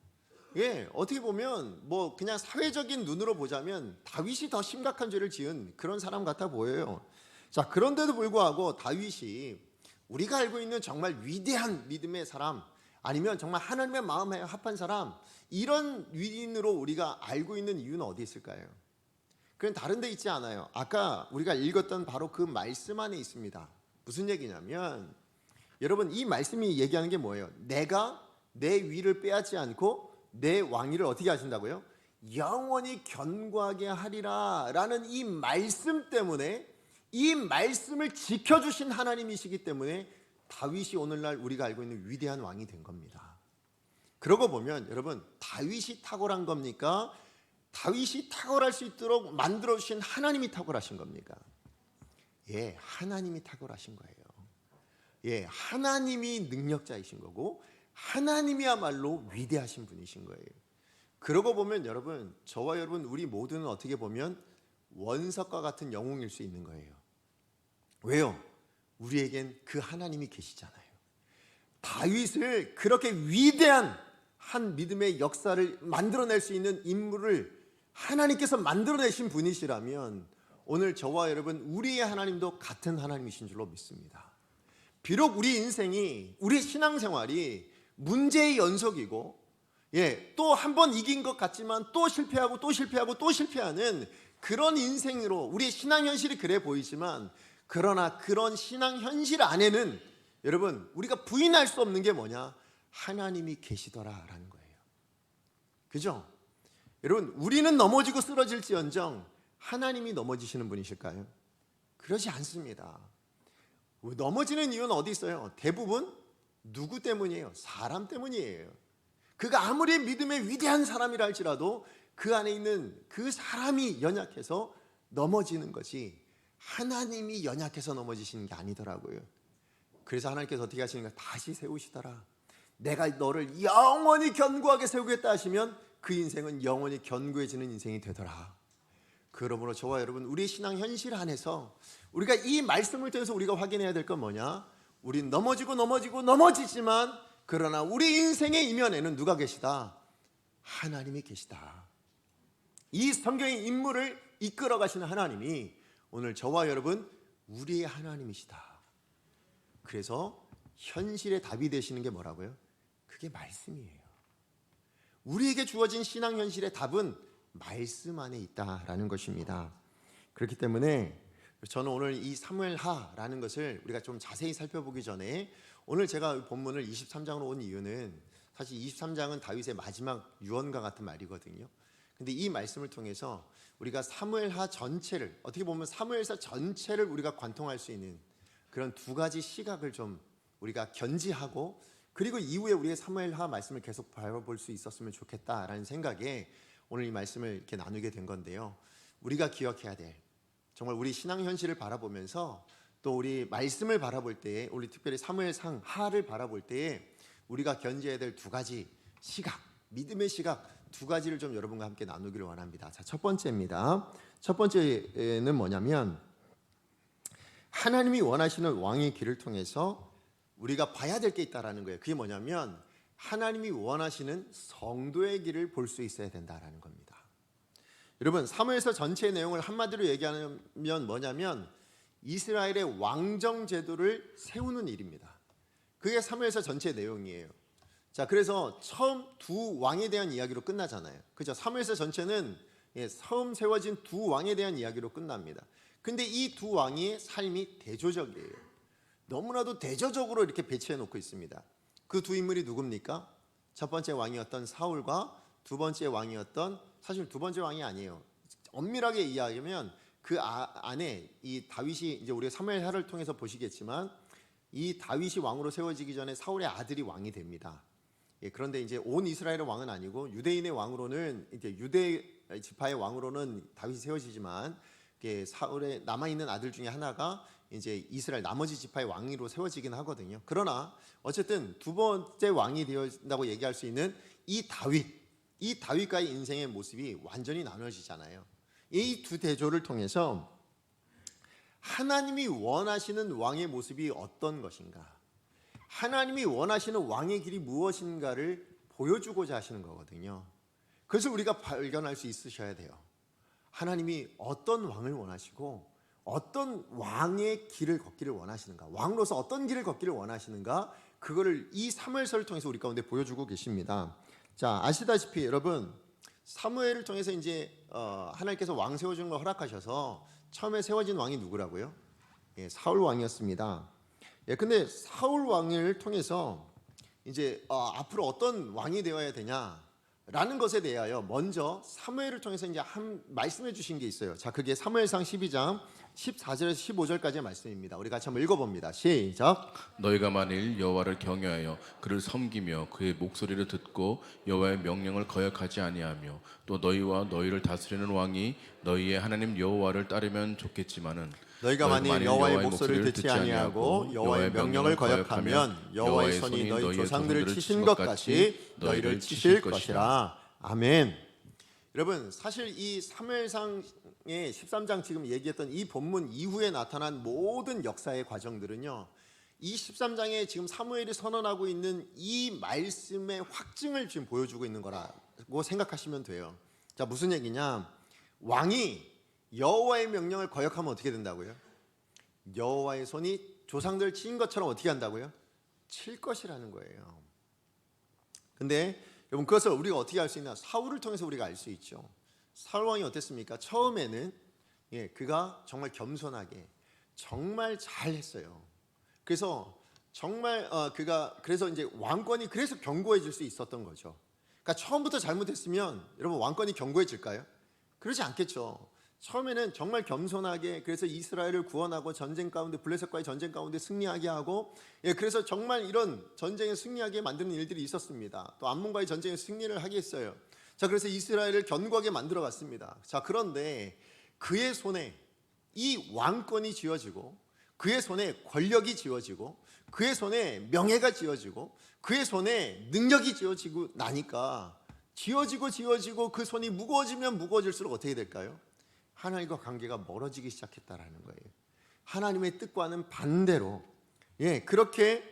어떻게 보면 뭐 그냥 사회적인 눈으로 보자면 다윗이 더 심각한 죄를 지은 그런 사람 같아 보여요. 자, 그런데도 불구하고 다윗이 우리가 알고 있는 정말 위대한 믿음의 사람, 아니면 정말 하나님의 마음에 합한 사람, 이런 위인으로 우리가 알고 있는 이유는 어디 있을까요? 그건 다른 데 있지 않아요. 아까 우리가 읽었던 바로 그 말씀 안에 있습니다. 무슨 얘기냐면, 여러분 이 말씀이 얘기하는 게 뭐예요? 내가 내 위를 빼앗지 않고 내 왕위를 어떻게 하신다고요? 영원히 견고하게 하리라 라는 이 말씀 때문에, 이 말씀을 지켜주신 하나님이시기 때문에 다윗이 오늘날 우리가 알고 있는 위대한 왕이 된 겁니다. 그러고 보면 여러분, 다윗이 탁월한 겁니까? 다윗이 탁월할 수 있도록 만들어주신 하나님이 탁월하신 겁니까? 하나님이 탁월하신 거예요. 하나님이 능력자이신 거고 하나님이야말로 위대하신 분이신 거예요. 그러고 보면 여러분, 저와 여러분 우리 모두는 어떻게 보면 원석과 같은 영웅일 수 있는 거예요. 왜요? 우리에겐 그 하나님이 계시잖아요. 다윗을 그렇게 위대한 한 믿음의 역사를 만들어낼 수 있는 인물을 하나님께서 만들어내신 분이시라면 오늘 저와 여러분 우리의 하나님도 같은 하나님이신 줄로 믿습니다. 비록 우리 인생이, 우리 신앙생활이 문제의 연속이고 또 한 번 이긴 것 같지만 또 실패하고 또 실패하고 또 실패하는 그런 인생으로 우리의 신앙 현실이 그래 보이지만, 그러나 그런 신앙 현실 안에는 여러분 우리가 부인할 수 없는 게 뭐냐? 하나님이 계시더라라는 거예요. 그죠? 여러분, 우리는 넘어지고 쓰러질지언정 하나님이 넘어지시는 분이실까요? 그러지 않습니다. 넘어지는 이유는 어디 있어요? 대부분 누구 때문이에요? 사람 때문이에요. 그가 아무리 믿음의 위대한 사람이라 할지라도 그 안에 있는 그 사람이 연약해서 넘어지는 거지, 하나님이 연약해서 넘어지시는 게 아니더라고요. 그래서 하나님께서 어떻게 하시는가? 다시 세우시더라. 내가 너를 영원히 견고하게 세우겠다 하시면 그 인생은 영원히 견고해지는 인생이 되더라. 그러므로 저와 여러분, 우리 신앙 현실 안에서 우리가 이 말씀을 통해서 우리가 확인해야 될 건 뭐냐? 우린 넘어지지만 그러나 우리 인생의 이면에는 누가 계시다? 하나님이 계시다. 이 성경의 인물을 이끌어 가시는 하나님이 오늘 저와 여러분 우리의 하나님이시다. 그래서 현실의 답이 되시는 게 뭐라고요? 그게 말씀이에요. 우리에게 주어진 신앙 현실의 답은 말씀 안에 있다라는 것입니다. 그렇기 때문에 저는 오늘 이 사무엘하라는 것을 우리가 좀 자세히 살펴보기 전에 오늘 제가 본문을 23장으로 온 이유는 사실 23장은 다윗의 마지막 유언과 같은 말이거든요. 근데 이 말씀을 통해서 우리가 사무엘하 전체를, 어떻게 보면 사무엘서 전체를 우리가 관통할 수 있는 그런 두 가지 시각을 좀 우리가 견지하고, 그리고 이후에 우리의 사무엘하 말씀을 계속 바라볼 수 있었으면 좋겠다라는 생각에 오늘 이 말씀을 이렇게 나누게 된 건데요. 우리가 기억해야 될, 정말 우리 신앙 현실을 바라보면서 또 우리 말씀을 바라볼 때에, 우리 특별히 사무엘상 하를 바라볼 때에 우리가 견지해야 될 두 가지 시각, 믿음의 시각 두 가지를 좀 여러분과 함께 나누기를 원합니다. 자, 첫 번째입니다. 첫 번째는 뭐냐면, 하나님이 원하시는 왕의 길을 통해서 우리가 봐야 될 게 있다라는 거예요. 그게 뭐냐면 하나님이 원하시는 성도의 길을 볼 수 있어야 된다라는 겁니다. 여러분, 사무엘서 전체의 내용을 한마디로 얘기하면 뭐냐면 이스라엘의 왕정 제도를 세우는 일입니다. 그게 사무엘서 전체 내용이에요. 자, 그래서 처음 두 왕에 대한 이야기로 끝나잖아요. 그죠? 사무엘서 전체는 처음 세워진 두 왕에 대한 이야기로 끝납니다. 근데 이 두 왕의 삶이 대조적이에요. 너무나도 대조적으로 이렇게 배치해 놓고 있습니다. 그 두 인물이 누굽니까? 첫 번째 왕이었던 사울과 두 번째 왕이었던, 사실 두 번째 왕이 아니에요. 엄밀하게 이야기하면 그 안에 이 다윗이, 이제 우리가 사무엘하를 통해서 보시겠지만 이 다윗이 왕으로 세워지기 전에 사울의 아들이 왕이 됩니다. 그런데 이제 온 이스라엘의 왕은 아니고 유대인의 왕으로는, 이제 유대 지파의 왕으로는 다윗이 세워지지만 사울의 남아 있는 아들 중에 하나가 이제 이스라엘 나머지 지파의 왕으로 세워지긴 하거든요. 그러나 어쨌든 두 번째 왕이 되어진다고 얘기할 수 있는 이 다윗과의 인생의 모습이 완전히 나눠지잖아요. 이 두 대조를 통해서 하나님이 원하시는 왕의 모습이 어떤 것인가, 하나님이 원하시는 왕의 길이 무엇인가를 보여주고자 하시는 거거든요. 그래서 우리가 발견할 수 있으셔야 돼요. 하나님이 어떤 왕을 원하시고 어떤 왕의 길을 걷기를 원하시는가, 왕으로서 어떤 길을 걷기를 원하시는가, 그거를 이 사무엘서를 통해서 우리 가운데 보여주고 계십니다. 자, 아시다시피 여러분, 사무엘을 통해서 이제 하나님께서 왕 세워주는 걸 허락하셔서 처음에 세워진 왕이 누구라고요? 사울 왕이었습니다. 근데 사울 왕을 통해서 이제 앞으로 어떤 왕이 되어야 되냐라는 것에 대하여 먼저 사무엘을 통해서 이제 말씀해 주신 게 있어요. 자, 그게 사무엘상 12장 14절에서 15절까지의 말씀입니다. 우리 같이 한번 읽어봅니다. 시작. 너희가 만일 여호와를 경외하여 그를 섬기며 그의 목소리를 듣고 여호와의 명령을 거역하지 아니하며 또 너희와 너희를 다스리는 왕이 너희의 하나님 여호와를 따르면 좋겠지만은, 너희가 만일 여호와의 목소리를 듣지 아니하고 여호와의 명령을 거역하면 여호와의 손이 너희 조상들을 치신 것 같이 너희를 치실 것이라. 아멘. 여러분, 사실 이 사무엘상의 13장 지금 얘기했던 이 본문 이후에 나타난 모든 역사의 과정들은요, 이 13장에 지금 사무엘이 선언하고 있는 이 말씀의 확증을 지금 보여주고 있는 거라고 생각하시면 돼요. 자, 무슨 얘기냐? 왕이 여호와의 명령을 거역하면 어떻게 된다고요? 여호와의 손이 조상들 친 것처럼 어떻게 한다고요? 칠 것이라는 거예요. 근데 여러분, 그것을 우리가 어떻게 알 수 있나? 사울을 통해서 우리가 알 수 있죠. 사울 왕이 어땠습니까? 처음에는 그가 정말 겸손하게 정말 잘했어요. 그래서 정말 그래서 이제 왕권이 그래서 견고해질 수 있었던 거죠. 그러니까 처음부터 잘못했으면 여러분 왕권이 견고해질까요? 그러지 않겠죠. 처음에는 정말 겸손하게, 그래서 이스라엘을 구원하고 전쟁 가운데, 블레셋과의 전쟁 가운데 승리하게 하고, 그래서 정말 이런 전쟁에 승리하게 만드는 일들이 있었습니다. 또 암몬과의 전쟁에 승리를 하게 했어요. 자, 그래서 이스라엘을 견고하게 만들어 갔습니다. 자, 그런데 그의 손에 이 왕권이 쥐어지고, 그의 손에 권력이 쥐어지고, 그의 손에 명예가 쥐어지고, 그의 손에 능력이 쥐어지고 나니까 쥐어지고 그 손이 무거워지면 무거워질수록 어떻게 될까요? 하나님과 관계가 멀어지기 시작했다라는 거예요. 하나님의 뜻과는 반대로 그렇게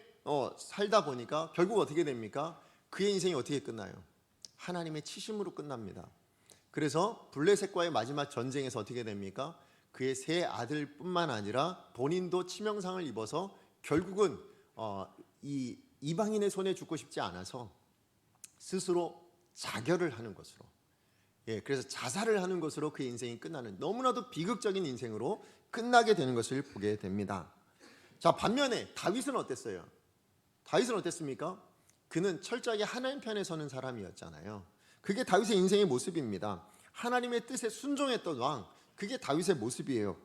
살다 보니까 결국 어떻게 됩니까? 그의 인생이 어떻게 끝나요? 하나님의 치심으로 끝납니다. 그래서 블레셋과의 마지막 전쟁에서 어떻게 됩니까? 그의 세 아들뿐만 아니라 본인도 치명상을 입어서 결국은 이 이방인의 손에 죽고 싶지 않아서 스스로 자결을 하는 것으로, 그래서 자살을 하는 것으로 그의 인생이 끝나는, 너무나도 비극적인 인생으로 끝나게 되는 것을 보게 됩니다. 자, 반면에 다윗은 어땠어요? 다윗은 어땠습니까? 그는 철저하게 하나님 편에 서는 사람이었잖아요. 그게 다윗의 인생의 모습입니다. 하나님의 뜻에 순종했던 왕, 그게 다윗의 모습이에요.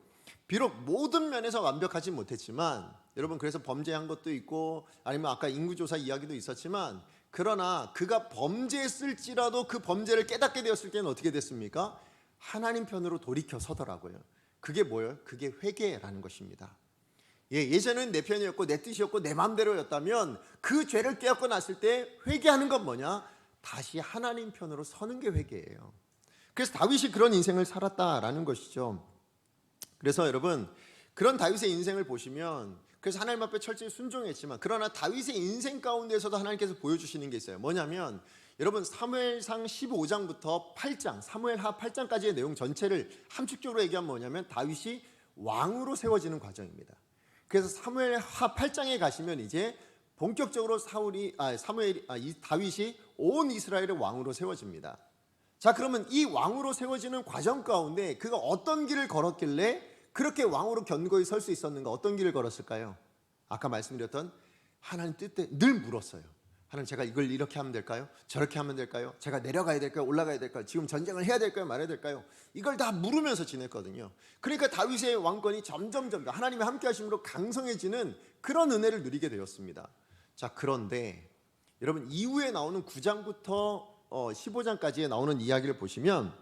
비록 모든 면에서 완벽하지 못했지만, 여러분, 그래서 범죄한 것도 있고 아니면 아까 인구조사 이야기도 있었지만, 그러나 그가 범죄했을지라도 그 범죄를 깨닫게 되었을 때는 어떻게 됐습니까? 하나님 편으로 돌이켜 서더라고요. 그게 뭐예요? 그게 회개라는 것입니다. 예전에는 내 편이었고 내 뜻이었고 내 마음대로였다면, 그 죄를 깨닫고 났을 때 회개하는 건 뭐냐? 다시 하나님 편으로 서는 게 회개예요. 그래서 다윗이 그런 인생을 살았다라는 것이죠. 그래서 여러분, 그런 다윗의 인생을 보시면, 그래서 하나님 앞에 철저히 순종했지만, 그러나 다윗의 인생 가운데서도 하나님께서 보여주시는 게 있어요. 뭐냐면, 여러분, 사무엘상 15장부터 8장, 사무엘하 8장까지의 내용 전체를 함축적으로 얘기하면 뭐냐면, 다윗이 왕으로 세워지는 과정입니다. 그래서 사무엘하 8장에 가시면 이제 본격적으로 다윗이 온 이스라엘의 왕으로 세워집니다. 자, 그러면 이 왕으로 세워지는 과정 가운데 그가 어떤 길을 걸었길래 그렇게 왕으로 견고히 설 수 있었는가? 어떤 길을 걸었을까요? 아까 말씀드렸던 하나님 뜻에 늘 물었어요. 하나님, 제가 이걸 이렇게 하면 될까요? 저렇게 하면 될까요? 제가 내려가야 될까요? 올라가야 될까요? 지금 전쟁을 해야 될까요? 말아야 될까요? 이걸 다 물으면서 지냈거든요. 그러니까 다윗의 왕권이 점점 하나님의 함께 하심으로 강성해지는 그런 은혜를 누리게 되었습니다. 자, 그런데 여러분, 이후에 나오는 9장부터 15장까지에 나오는 이야기를 보시면,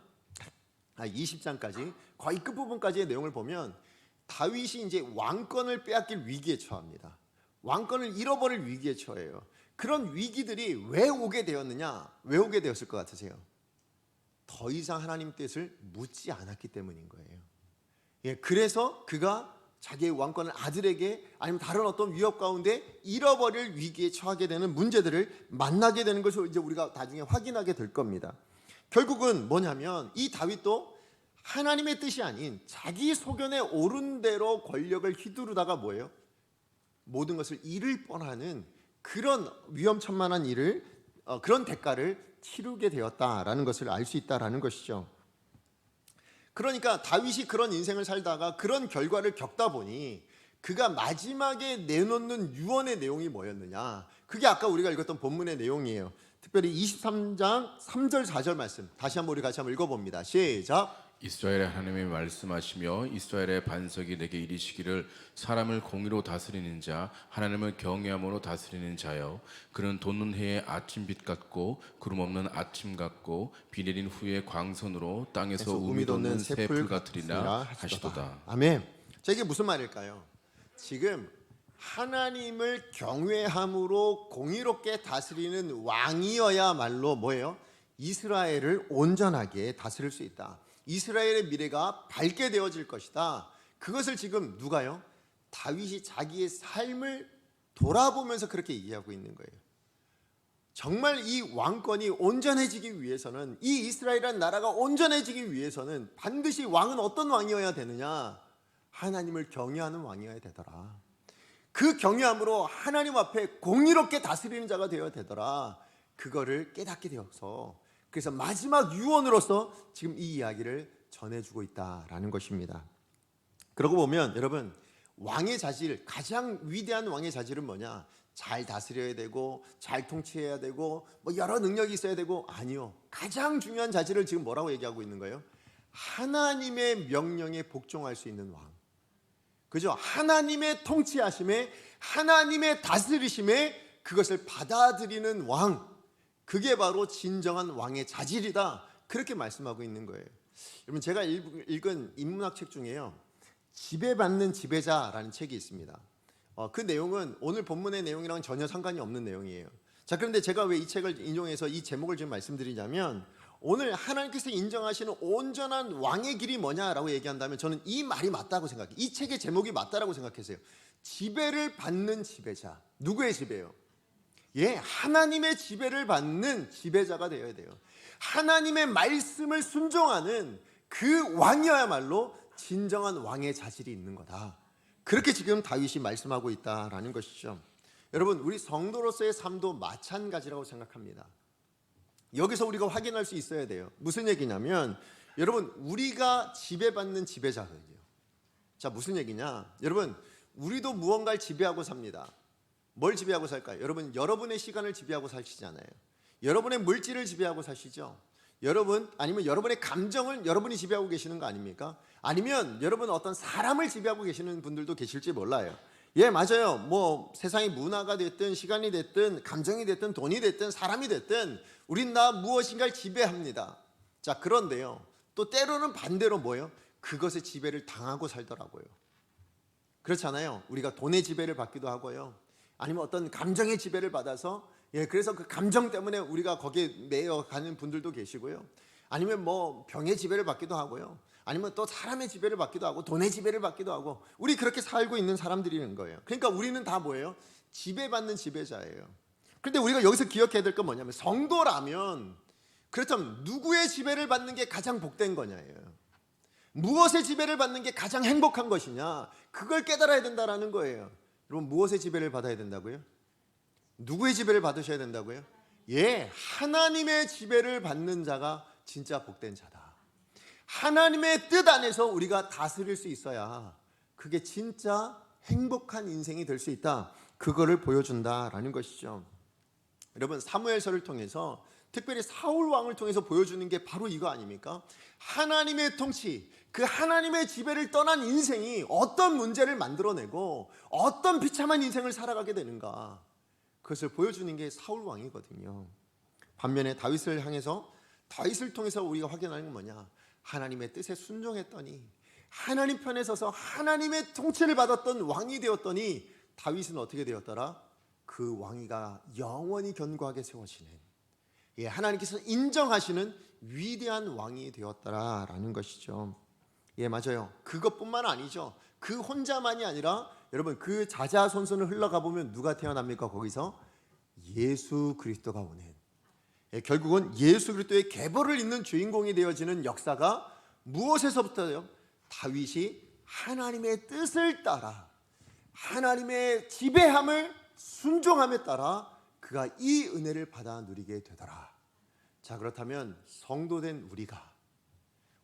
20장까지 거의 끝부분까지의 내용을 보면, 다윗이 이제 왕권을 빼앗길 위기에 처합니다. 왕권을 잃어버릴 위기에 처해요. 그런 위기들이 왜 오게 되었느냐? 왜 오게 되었을 것 같으세요? 더 이상 하나님 뜻을 묻지 않았기 때문인 거예요. 그래서 그가 자기의 왕권을 아들에게 아니면 다른 어떤 위협 가운데 잃어버릴 위기에 처하게 되는 문제들을 만나게 되는 것을 이제 우리가 나중에 확인하게 될 겁니다. 결국은 뭐냐면, 이 다윗도 하나님의 뜻이 아닌 자기 소견에 옳은 대로 권력을 휘두르다가 뭐예요? 모든 것을 잃을 뻔하는 그런 위험천만한 일을, 그런 대가를 치르게 되었다라는 것을 알 수 있다라는 것이죠. 그러니까 다윗이 그런 인생을 살다가 그런 결과를 겪다 보니 그가 마지막에 내놓는 유언의 내용이 뭐였느냐? 그게 아까 우리가 읽었던 본문의 내용이에요. 특별히 23장 3절 4절 말씀 다시 한번 우리 같이 한번 읽어봅니다. 시작. 이스라엘의 하나님이 말씀하시며 이스라엘의 반석이 내게 이르시기를, 사람을 공의로 다스리는 자, 하나님을 경외함으로 다스리는 자여, 그는 돋는 해의 아침빛 같고 구름 없는 아침 같고 비 내린 후에 광선으로 땅에서 우미 돋는 새풀 같으리라 하시도다. 아멘. 자, 이게 무슨 말일까요? 지금 하나님을 경외함으로 공의롭게 다스리는 왕이어야말로 뭐예요? 이스라엘을 온전하게 다스릴 수 있다. 이스라엘의 미래가 밝게 되어질 것이다. 그것을 지금 누가요? 다윗이 자기의 삶을 돌아보면서 그렇게 얘기하고 있는 거예요. 정말 이 왕권이 온전해지기 위해서는, 이 이스라엘이라는 나라가 온전해지기 위해서는 반드시 왕은 어떤 왕이어야 되느냐? 하나님을 경외하는 왕이어야 되더라. 그 경외함으로 하나님 앞에 공의롭게 다스리는 자가 되어야 되더라. 그거를 깨닫게 되어서, 그래서 마지막 유언으로서 지금 이 이야기를 전해주고 있다라는 것입니다. 그러고 보면 여러분, 왕의 자질, 가장 위대한 왕의 자질은 뭐냐? 잘 다스려야 되고 잘 통치해야 되고 뭐 여러 능력이 있어야 되고, 아니요. 가장 중요한 자질을 지금 뭐라고 얘기하고 있는 거예요? 하나님의 명령에 복종할 수 있는 왕. 그죠? 하나님의 통치하심에, 하나님의 다스리심에 그것을 받아들이는 왕. 그게 바로 진정한 왕의 자질이다. 그렇게 말씀하고 있는 거예요. 여러분, 제가 읽은 인문학 책 중에요, 지배받는 지배자라는 책이 있습니다. 그 내용은 오늘 본문의 내용이랑 전혀 상관이 없는 내용이에요. 자, 그런데 제가 왜 이 책을 인용해서 이 제목을 지금 말씀드리냐면, 오늘 하나님께서 인정하시는 온전한 왕의 길이 뭐냐라고 얘기한다면 저는 이 말이 맞다고 생각해요. 이 책의 제목이 맞다라고 생각했어요. 지배를 받는 지배자. 누구의 지배요? 하나님의 지배를 받는 지배자가 되어야 돼요. 하나님의 말씀을 순종하는 그 왕이어야말로 진정한 왕의 자질이 있는 거다. 그렇게 지금 다윗이 말씀하고 있다라는 것이죠. 여러분, 우리 성도로서의 삶도 마찬가지라고 생각합니다. 여기서 우리가 확인할 수 있어야 돼요. 무슨 얘기냐면 여러분, 우리가 지배받는 지배자거든요. 자, 무슨 얘기냐? 여러분, 우리도 무언가를 지배하고 삽니다. 뭘 지배하고 살까요? 여러분, 여러분의 시간을 지배하고 사시잖아요. 여러분의 물질을 지배하고 사시죠. 여러분, 아니면 여러분의 감정을 여러분이 지배하고 계시는 거 아닙니까? 아니면 여러분 어떤 사람을 지배하고 계시는 분들도 계실지 몰라요. 예, 맞아요. 뭐 세상의 문화가 됐든 시간이 됐든 감정이 됐든 돈이 됐든 사람이 됐든 우린 다 무엇인가를 지배합니다. 자, 그런데요, 또 때로는 반대로 뭐예요? 그것의 지배를 당하고 살더라고요. 그렇잖아요. 우리가 돈의 지배를 받기도 하고요, 아니면 어떤 감정의 지배를 받아서, 그래서 그 감정 때문에 우리가 거기에 매여 가는 분들도 계시고요, 아니면 뭐 병의 지배를 받기도 하고요, 아니면 또 사람의 지배를 받기도 하고 돈의 지배를 받기도 하고, 우리 그렇게 살고 있는 사람들이는 거예요. 그러니까 우리는 다 뭐예요? 지배받는 지배자예요. 그런데 우리가 여기서 기억해야 될 건 뭐냐면, 성도라면 그렇다면 누구의 지배를 받는 게 가장 복된 거냐예요. 무엇의 지배를 받는 게 가장 행복한 것이냐, 그걸 깨달아야 된다라는 거예요. 여러분, 무엇의 지배를 받아야 된다고요? 누구의 지배를 받으셔야 된다고요? 하나님의 지배를 받는 자가 진짜 복된 자다. 하나님의 뜻 안에서 우리가 다스릴 수 있어야 그게 진짜 행복한 인생이 될 수 있다, 그거를 보여준다라는 것이죠. 여러분, 사무엘서를 통해서, 특별히 사울 왕을 통해서 보여주는 게 바로 이거 아닙니까? 하나님의 통치, 그 하나님의 지배를 떠난 인생이 어떤 문제를 만들어내고 어떤 비참한 인생을 살아가게 되는가, 그것을 보여주는 게 사울 왕이거든요. 반면에 다윗을 향해서, 다윗을 통해서 우리가 확인하는 건 뭐냐? 하나님의 뜻에 순종했더니, 하나님 편에 서서 하나님의 통치를 받았던 왕이 되었더니, 다윗은 어떻게 되었더라? 그 왕위가 영원히 견고하게 세워지는, 하나님께서 인정하시는 위대한 왕이 되었더라라는 것이죠. 맞아요. 그것뿐만 아니죠. 그 혼자만이 아니라 여러분, 그 자자손손을 흘러가 보면 누가 태어납니까? 거기서 예수 그리스도가 오는, 결국은 예수 그리스도의 계보를 잇는 주인공이 되어지는 역사가 무엇에서부터요? 다윗이 하나님의 뜻을 따라, 하나님의 지배함을 순종함에 따라 그가 이 은혜를 받아 누리게 되더라. 자, 그렇다면 성도된 우리가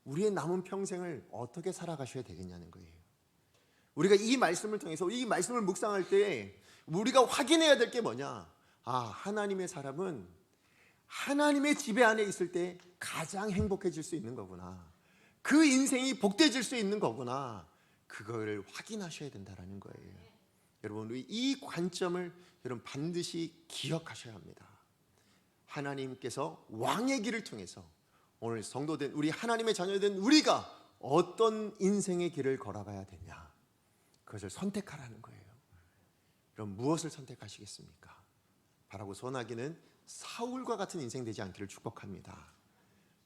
우리의 남은 평생을 어떻게 살아가셔야 되겠냐는 거예요. 우리가 이 말씀을 통해서, 이 말씀을 묵상할 때 우리가 확인해야 될 게 뭐냐? 하나님의 사람은 하나님의 지배 안에 있을 때 가장 행복해질 수 있는 거구나, 그 인생이 복되질 수 있는 거구나, 그걸 확인하셔야 된다는 거예요. 여러분, 우리 이 관점을 여러분 반드시 기억하셔야 합니다. 하나님께서 왕의 길을 통해서 오늘 성도된 우리, 하나님의 자녀된 우리가 어떤 인생의 길을 걸어가야 되냐, 그것을 선택하라는 거예요. 그럼 무엇을 선택하시겠습니까? 바라고 소원하기는 사울과 같은 인생 되지 않기를 축복합니다.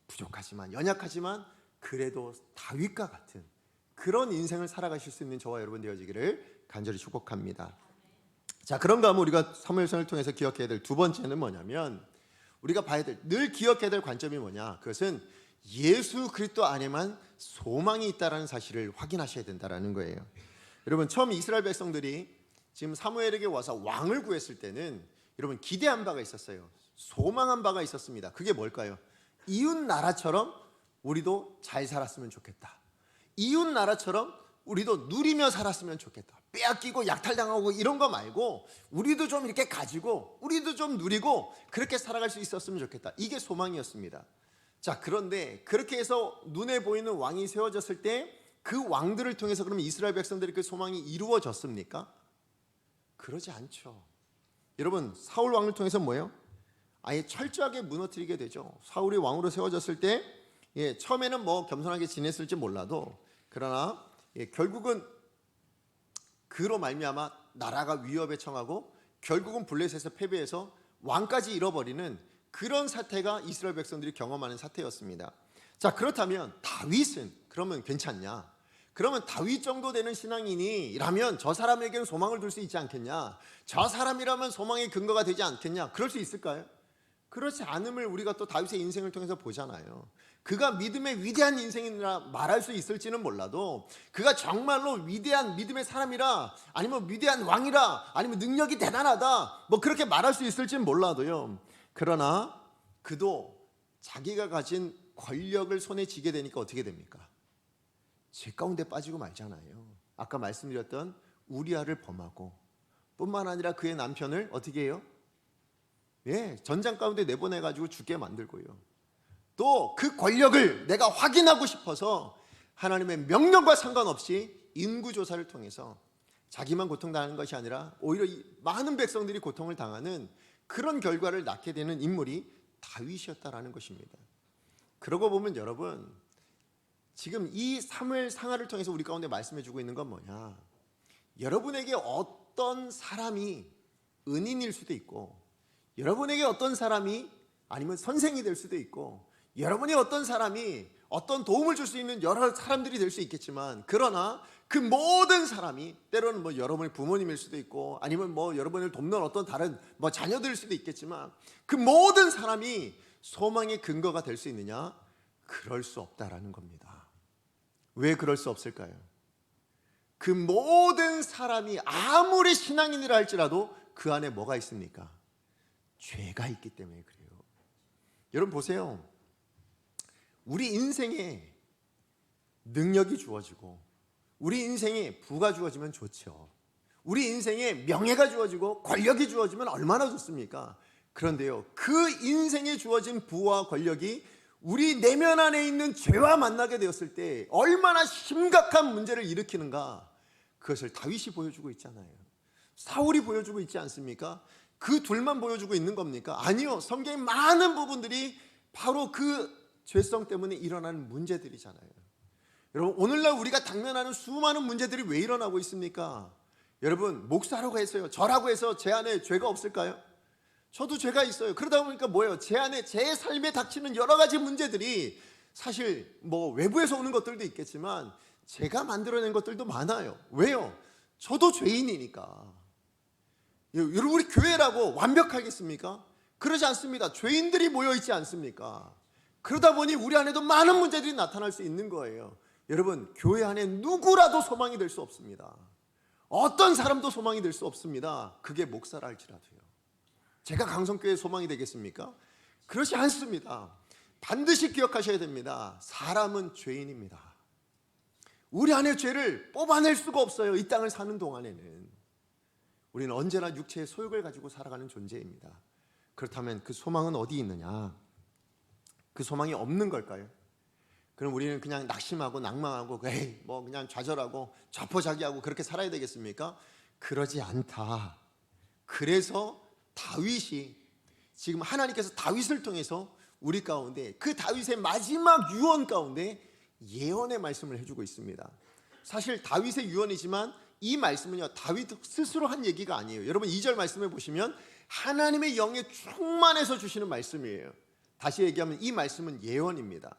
부족하지만, 연약하지만 그래도 다윗과 같은 그런 인생을 살아가실 수 있는 저와 여러분 되어지기를 간절히 축복합니다. 자, 그런가 하면 우리가 사무엘서를 통해서 기억해야 될 두 번째는 뭐냐면, 우리가 봐야 될, 늘 기억해야 될 관점이 뭐냐, 그것은 예수 그리스도 안에만 소망이 있다는 사실을 확인하셔야 된다는 거예요. 여러분, 처음 이스라엘 백성들이 지금 사무엘에게 와서 왕을 구했을 때는 여러분 기대한 바가 있었어요. 소망한 바가 있었습니다. 그게 뭘까요? 이웃 나라처럼 우리도 잘 살았으면 좋겠다, 이웃 나라처럼 우리도 누리며 살았으면 좋겠다, 빼앗기고 약탈당하고 이런 거 말고 우리도 좀 이렇게 가지고 우리도 좀 누리고 그렇게 살아갈 수 있었으면 좋겠다, 이게 소망이었습니다. 자, 그런데 그렇게 해서 눈에 보이는 왕이 세워졌을 때 그 왕들을 통해서 그러면 이스라엘 백성들의 그 소망이 이루어졌습니까? 그러지 않죠. 여러분, 사울 왕을 통해서 뭐예요? 아예 철저하게 무너뜨리게 되죠. 사울이 왕으로 세워졌을 때 처음에는 뭐 겸손하게 지냈을지 몰라도, 그러나 결국은 그로 말미암아 나라가 위협에 처하고 결국은 블레셋에서 패배해서 왕까지 잃어버리는 그런 사태가 이스라엘 백성들이 경험하는 사태였습니다. 자, 그렇다면 다윗은 그러면 괜찮냐? 그러면 다윗 정도 되는 신앙인이라면 저 사람에게는 소망을 둘 수 있지 않겠냐? 저 사람이라면 소망의 근거가 되지 않겠냐? 그럴 수 있을까요? 그렇지 않음을 우리가 또 다윗의 인생을 통해서 보잖아요. 그가 믿음의 위대한 인생이라 말할 수 있을지는 몰라도, 그가 정말로 위대한 믿음의 사람이라, 아니면 위대한 왕이라, 아니면 능력이 대단하다, 뭐 그렇게 말할 수 있을지는 몰라도요, 그러나 그도 자기가 가진 권력을 손에 쥐게 되니까 어떻게 됩니까? 죄 가운데 빠지고 말잖아요. 아까 말씀드렸던 우리아를 범하고 뿐만 아니라 그의 남편을 어떻게 해요? 전장 가운데 내보내가지고 죽게 만들고요. 또 그 권력을 내가 확인하고 싶어서 하나님의 명령과 상관없이 인구조사를 통해서 자기만 고통당하는 것이 아니라 오히려 많은 백성들이 고통을 당하는 그런 결과를 낳게 되는 인물이 다윗이었다라는 것입니다. 그러고 보면 여러분, 지금 이 사무엘 상하를 통해서 우리 가운데 말씀해 주고 있는 건 뭐냐? 여러분에게 어떤 사람이 은인일 수도 있고, 여러분에게 어떤 사람이 아니면 선생이 될 수도 있고, 여러분이 어떤 사람이 어떤 도움을 줄 수 있는 여러 사람들이 될 수 있겠지만, 그러나 그 모든 사람이 때로는 뭐 여러분의 부모님일 수도 있고, 아니면 뭐 여러분을 돕는 어떤 다른 뭐 자녀들일 수도 있겠지만, 그 모든 사람이 소망의 근거가 될 수 있느냐? 그럴 수 없다라는 겁니다. 왜 그럴 수 없을까요? 그 모든 사람이 아무리 신앙인이라 할지라도 그 안에 뭐가 있습니까? 죄가 있기 때문에 그래요. 여러분 보세요. 우리 인생에 능력이 주어지고 우리 인생에 부가 주어지면 좋죠. 우리 인생에 명예가 주어지고 권력이 주어지면 얼마나 좋습니까? 그런데요, 그 인생에 주어진 부와 권력이 우리 내면 안에 있는 죄와 만나게 되었을 때 얼마나 심각한 문제를 일으키는가, 그것을 다윗이 보여주고 있잖아요. 사울이 보여주고 있지 않습니까? 그 둘만 보여주고 있는 겁니까? 아니요, 성경의 많은 부분들이 바로 그 죄성 때문에 일어나는 문제들이잖아요. 여러분, 오늘날 우리가 당면하는 수많은 문제들이 왜 일어나고 있습니까? 여러분, 목사라고 해서요, 저라고 해서 제 안에 죄가 없을까요? 저도 죄가 있어요. 그러다 보니까 뭐예요? 제 안에, 제 삶에 닥치는 여러 가지 문제들이 사실 뭐 외부에서 오는 것들도 있겠지만 제가 만들어낸 것들도 많아요. 왜요? 저도 죄인이니까. 여러분, 우리 교회라고 완벽하겠습니까? 그러지 않습니다. 죄인들이 모여있지 않습니까? 그러다 보니 우리 안에도 많은 문제들이 나타날 수 있는 거예요. 여러분, 교회 안에 누구라도 소망이 될 수 없습니다. 어떤 사람도 소망이 될 수 없습니다. 그게 목사라 할지라도요. 제가 강성교회의 소망이 되겠습니까? 그렇지 않습니다. 반드시 기억하셔야 됩니다. 사람은 죄인입니다. 우리 안에 죄를 뽑아낼 수가 없어요. 이 땅을 사는 동안에는 우리는 언제나 육체의 소욕을 가지고 살아가는 존재입니다. 그렇다면 그 소망은 어디 있느냐? 그 소망이 없는 걸까요? 그럼 우리는 그냥 낙심하고 낭망하고 에이 뭐 그냥 좌절하고 좌포자기하고 그렇게 살아야 되겠습니까? 그러지 않다. 그래서 다윗이, 지금 하나님께서 다윗을 통해서 우리 가운데 그 다윗의 마지막 유언 가운데 예언의 말씀을 해주고 있습니다. 사실 다윗의 유언이지만 이 말씀은요, 다윗 스스로 한 얘기가 아니에요. 여러분 2절 말씀에 보시면 하나님의 영에 충만해서 주시는 말씀이에요. 다시 얘기하면 이 말씀은 예언입니다.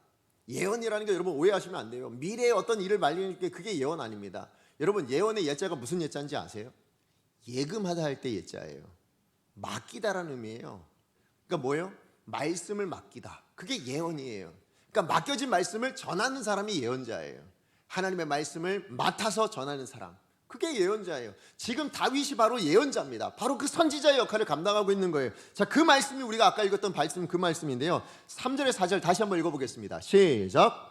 예언이라는 게 여러분 오해하시면 안 돼요. 미래의 어떤 일을 말리는 게 그게 예언 아닙니다. 여러분, 예언의 예자가 무슨 예자인지 아세요? 예금하다 할 때 예자예요. 맡기다라는 의미예요. 그러니까 뭐예요? 말씀을 맡기다. 그게 예언이에요. 그러니까 맡겨진 말씀을 전하는 사람이 예언자예요. 하나님의 말씀을 맡아서 전하는 사람, 그게 예언자예요. 지금 다윗이 바로 예언자입니다. 바로 그 선지자의 역할을 감당하고 있는 거예요. 자, 그 말씀이 우리가 아까 읽었던 말씀, 그 말씀인데요, 3절에 4절 다시 한번 읽어보겠습니다. 시작.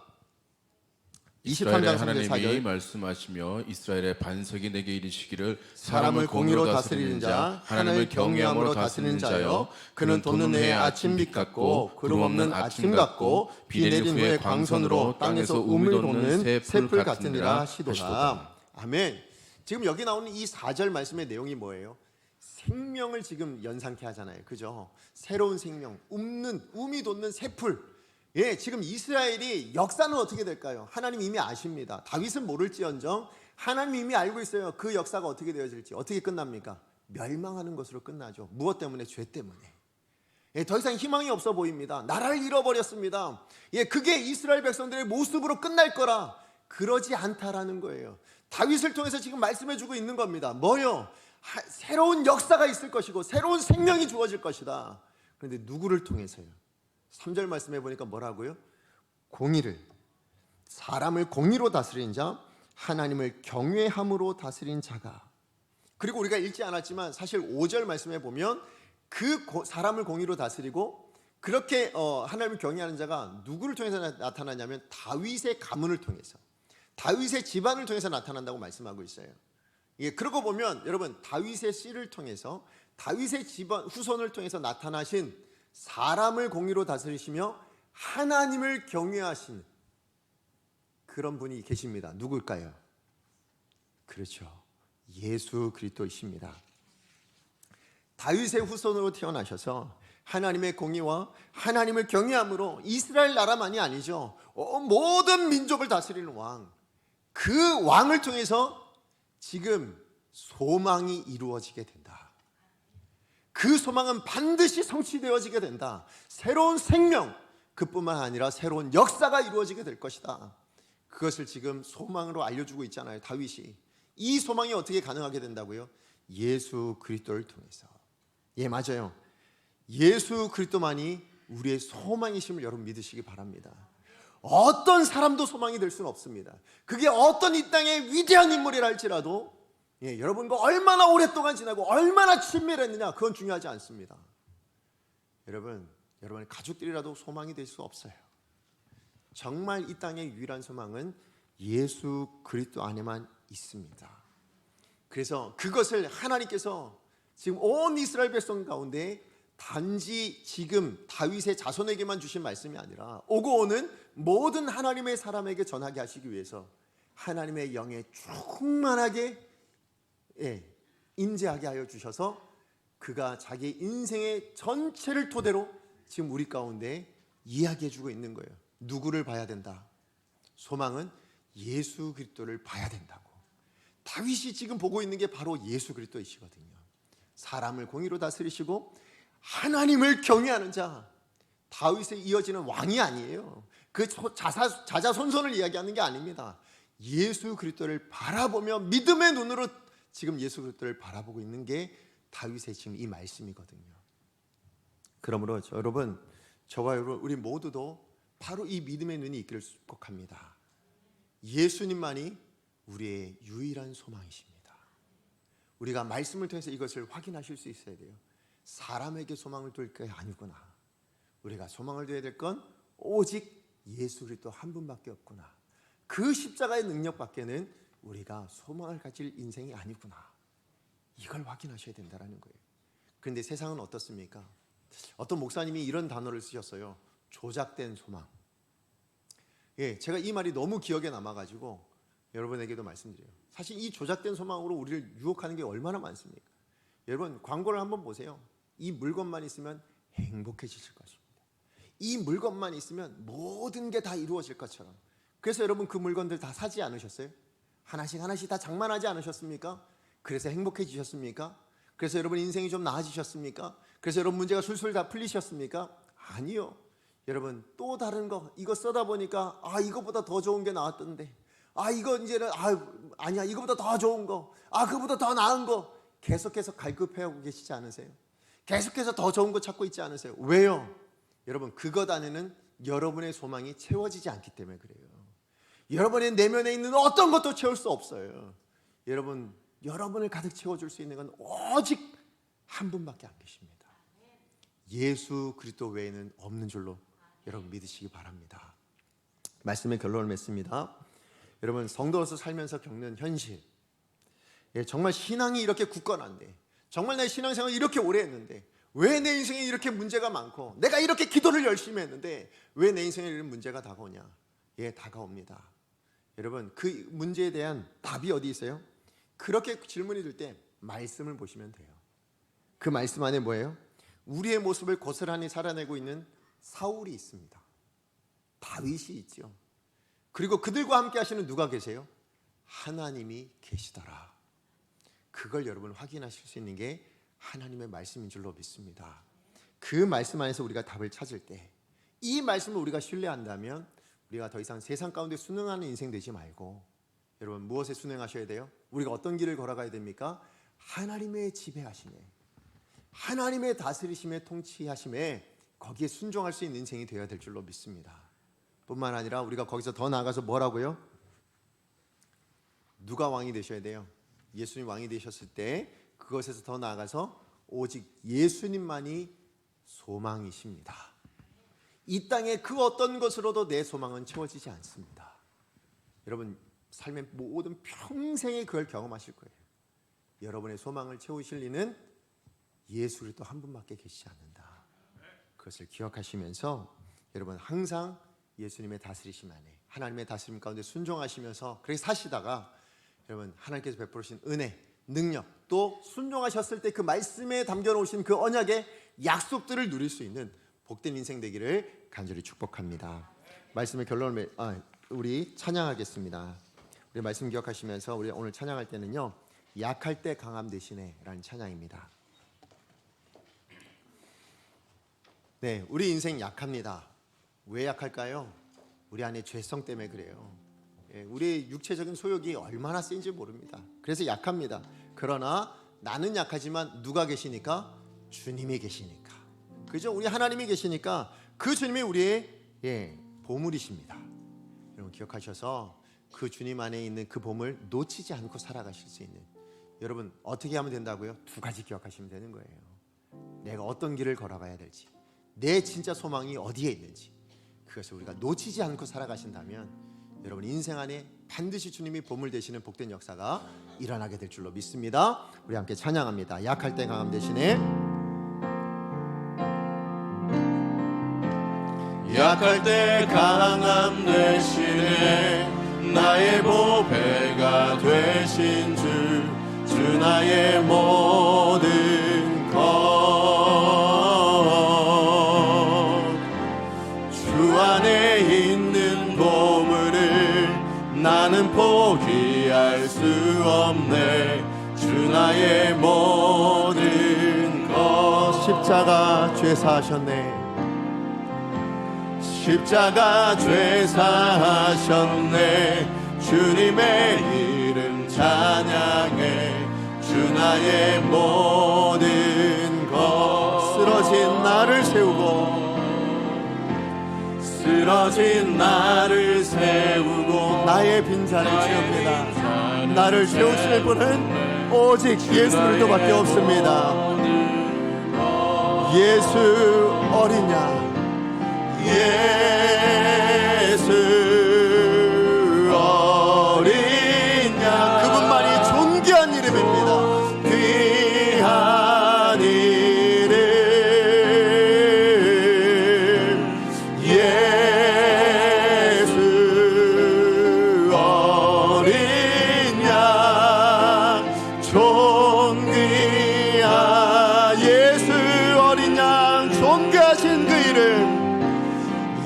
23장 3절 하나님이 4절. 말씀하시며 이스라엘의 반석이 내게 이르시기를 사람을 공의로 다스리는 자, 하나님을 경외함으로 다스리는 자여, 그는 돋는 해의 아침빛 같고 구름 없는 아침 같고 비 내린 후에 광선으로 땅에서 우물 돋는 새풀 같으니라 하시도다. 아멘. 지금 여기 나오는 이 4절 말씀의 내용이 뭐예요? 생명을 지금 연상케 하잖아요. 그죠? 새로운 생명, 움이 돋는 새풀. 예, 지금 이스라엘이 역사는 어떻게 될까요? 하나님 이미 아십니다. 다윗은 모를지언정 하나님 이미 알고 있어요. 그 역사가 어떻게 되어질지. 어떻게 끝납니까? 멸망하는 것으로 끝나죠. 무엇 때문에? 죄 때문에. 예, 더 이상 희망이 없어 보입니다. 나라를 잃어버렸습니다. 예, 그게 이스라엘 백성들의 모습으로 끝날 거라. 그러지 않다라는 거예요. 다윗을 통해서 지금 말씀해주고 있는 겁니다. 뭐요? 새로운 역사가 있을 것이고 새로운 생명이 주어질 것이다. 그런데 누구를 통해서요? 3절 말씀해 보니까 뭐라고요? 공의를, 사람을 공의로 다스린 자, 하나님을 경외함으로 다스린 자가. 그리고 우리가 읽지 않았지만 사실 5절 말씀해 보면 그 사람을 공의로 다스리고 그렇게 하나님을 경외하는 자가 누구를 통해서 나타나냐면 다윗의 가문을 통해서, 다윗의 집안을 통해서 나타난다고 말씀하고 있어요. 예, 그러고 보면 여러분, 다윗의 씨를 통해서, 다윗의 집안 후손을 통해서 나타나신 사람을 공의로 다스리시며 하나님을 경외하시는 그런 분이 계십니다. 누굴까요? 그렇죠, 예수 그리스도이십니다. 다윗의 후손으로 태어나셔서 하나님의 공의와 하나님을 경외함으로 이스라엘 나라만이 아니죠, 모든 민족을 다스리는 왕, 그 왕을 통해서 지금 소망이 이루어지게 된다. 그 소망은 반드시 성취되어지게 된다. 새로운 생명, 그뿐만 아니라 새로운 역사가 이루어지게 될 것이다. 그것을 지금 소망으로 알려주고 있잖아요, 다윗이. 이 소망이 어떻게 가능하게 된다고요? 예수 그리스도를 통해서. 예, 맞아요. 예수 그리스도만이 우리의 소망이심을 여러분 믿으시기 바랍니다. 어떤 사람도 소망이 될 수는 없습니다. 그게 어떤 이 땅의 위대한 인물이라 할지라도, 예, 여러분과 얼마나 오랫동안 지나고 얼마나 친밀했느냐, 그건 중요하지 않습니다. 여러분의 가족들이라도 소망이 될 수 없어요. 정말 이 땅의 유일한 소망은 예수 그리스도 안에만 있습니다. 그래서 그것을 하나님께서 지금 온 이스라엘 백성 가운데 단지 지금 다윗의 자손에게만 주신 말씀이 아니라 오고 오는 모든 하나님의 사람에게 전하게 하시기 위해서 하나님의 영에 충만하게, 예, 임재하게 하여 주셔서 그가 자기 인생의 전체를 토대로 지금 우리 가운데 이야기해 주고 있는 거예요. 누구를 봐야 된다? 소망은 예수 그리스도를 봐야 된다고. 다윗이 지금 보고 있는 게 바로 예수 그리스도이시거든요. 사람을 공의로 다스리시고 하나님을 경외하는 자, 다윗에 이어지는 왕이 아니에요. 그 자자손손을 이야기하는 게 아닙니다. 예수 그리스도를 바라보며 믿음의 눈으로 지금 예수 그리스도를 바라보고 있는 게 다윗의 지금 이 말씀이거든요. 그러므로 여러분, 저와 여러분, 우리 모두도 바로 이 믿음의 눈이 있기를 축복합니다. 예수님만이 우리의 유일한 소망이십니다. 우리가 말씀을 통해서 이것을 확인하실 수 있어야 돼요. 사람에게 소망을 둘 게 아니구나. 우리가 소망을 둬야 될 건 오직 예수 그리스도 한 분밖에 없구나. 그 십자가의 능력밖에는 우리가 소망을 가질 인생이 아니구나. 이걸 확인하셔야 된다는 거예요. 그런데 세상은 어떻습니까? 어떤 목사님이 이런 단어를 쓰셨어요. 조작된 소망. 예, 제가 이 말이 너무 기억에 남아가지고 여러분에게도 말씀드려요. 사실 이 조작된 소망으로 우리를 유혹하는 게 얼마나 많습니까? 여러분, 광고를 한번 보세요. 이 물건만 있으면 행복해지실 것입니다. 이 물건만 있으면 모든 게 다 이루어질 것처럼. 그래서 여러분, 그 물건들 다 사지 않으셨어요? 하나씩 하나씩 다 장만하지 않으셨습니까? 그래서 행복해지셨습니까? 그래서 여러분 인생이 좀 나아지셨습니까? 그래서 여러분 문제가 술술 다 풀리셨습니까? 아니요. 여러분, 또 다른 거 이거 써다 보니까 이거보다 더 좋은 게 나왔던데, 이거 이제는 아니야, 이거보다 더 좋은 거, 그거보다 더 나은 거 계속해서 갈급해하고 계시지 않으세요? 계속해서 더 좋은 거 찾고 있지 않으세요? 왜요? 여러분, 그것 안에는 여러분의 소망이 채워지지 않기 때문에 그래요. 여러분의 내면에 있는 어떤 것도 채울 수 없어요. 여러분을 가득 채워줄 수 있는 건 오직 한 분밖에 안 계십니다. 예수 그리스도 외에는 없는 줄로 여러분 믿으시기 바랍니다. 말씀의 결론을 맺습니다. 여러분, 성도로서 살면서 겪는 현실, 정말 신앙이 이렇게 굳건한데, 정말 내 신앙생활을 이렇게 오래 했는데 왜 내 인생에 이렇게 문제가 많고, 내가 이렇게 기도를 열심히 했는데 왜 내 인생에 이런 문제가 다가오냐? 다가옵니다. 여러분, 그 문제에 대한 답이 어디 있어요? 그렇게 질문이 들 때 말씀을 보시면 돼요. 그 말씀 안에 뭐예요? 우리의 모습을 고스란히 살아내고 있는 사울이 있습니다. 다윗이 있죠. 그리고 그들과 함께 하시는 누가 계세요? 하나님이 계시더라. 그걸 여러분 확인하실 수 있는 게 하나님의 말씀인 줄로 믿습니다. 그 말씀 안에서 우리가 답을 찾을 때, 이 말씀을 우리가 신뢰한다면 우리가 더 이상 세상 가운데 순응하는 인생 되지 말고, 여러분 무엇에 순응하셔야 돼요? 우리가 어떤 길을 걸어가야 됩니까? 하나님의 지배하심에, 하나님의 다스리심에, 통치하심에, 거기에 순종할 수 있는 인생이 되어야 될 줄로 믿습니다. 뿐만 아니라 우리가 거기서 더 나아가서 뭐라고요? 누가 왕이 되셔야 돼요? 예수님 왕이 되셨을 때 그것에서 더 나아가서 오직 예수님만이 소망이십니다. 이 땅의 그 어떤 것으로도 내 소망은 채워지지 않습니다. 여러분 삶의 모든 평생에 그걸 경험하실 거예요. 여러분의 소망을 채우실 이는 예수 그리스도 한 분밖에 계시지 않는다. 그것을 기억하시면서 여러분 항상 예수님의 다스리심 안에, 하나님의 다스림 가운데 순종하시면서 그렇게 사시다가 여러분 하나님께서 베풀으신 은혜, 능력, 또 순종하셨을 때 그 말씀에 담겨 놓으신 그 언약의 약속들을 누릴 수 있는 복된 인생 되기를 간절히 축복합니다. 말씀의 결론을 우리 찬양하겠습니다. 우리 말씀 기억하시면서 우리 오늘 찬양할 때는요, 약할 때 강함 되시네 라는 찬양입니다. 네, 우리 인생 약합니다. 왜 약할까요? 우리 안에 죄성 때문에 그래요. 우리 육체적인 소욕이 얼마나 센지 모릅니다. 그래서 약합니다. 그러나 나는 약하지만 누가 계시니까? 주님이 계시니까. 그죠? 우리 하나님이 계시니까 그 주님이 우리의 보물이십니다. 여러분 기억하셔서 그 주님 안에 있는 그 보물 놓치지 않고 살아가실 수 있는, 여러분 어떻게 하면 된다고요? 두 가지 기억하시면 되는 거예요. 내가 어떤 길을 걸어가야 될지, 내 진짜 소망이 어디에 있는지, 그것을 우리가 놓치지 않고 살아가신다면 여러분 인생 안에 반드시 주님이 보물 되시는 복된 역사가 일어나게 될 줄로 믿습니다. 우리 함께 찬양합니다. 약할 때 강함 되시네. 약할 때 강함 되시네. 나의 보배가 되신 주 나의 모든 것, 주 안에 있는 보물을 나는 포기할 수 없네. 주 나의 모든 것. 십자가 죄 사하셨네. 십자가 죄 사하셨네. 주님의 이름 찬양해. 주 나의 모든 것. 쓰러진 나를 세우고, 쓰러진 나를 세우고 나의 빈잔을 채웁니다. 나를 채우실 분은 오직 예수 그리스도밖에 없습니다. 예수 어린 양, 예수 어린 양, 그분만이 존귀한 이름입니다. 귀한 이름 예수 어린 양, 존귀한 예수 어린 양, 존귀하신 그 이름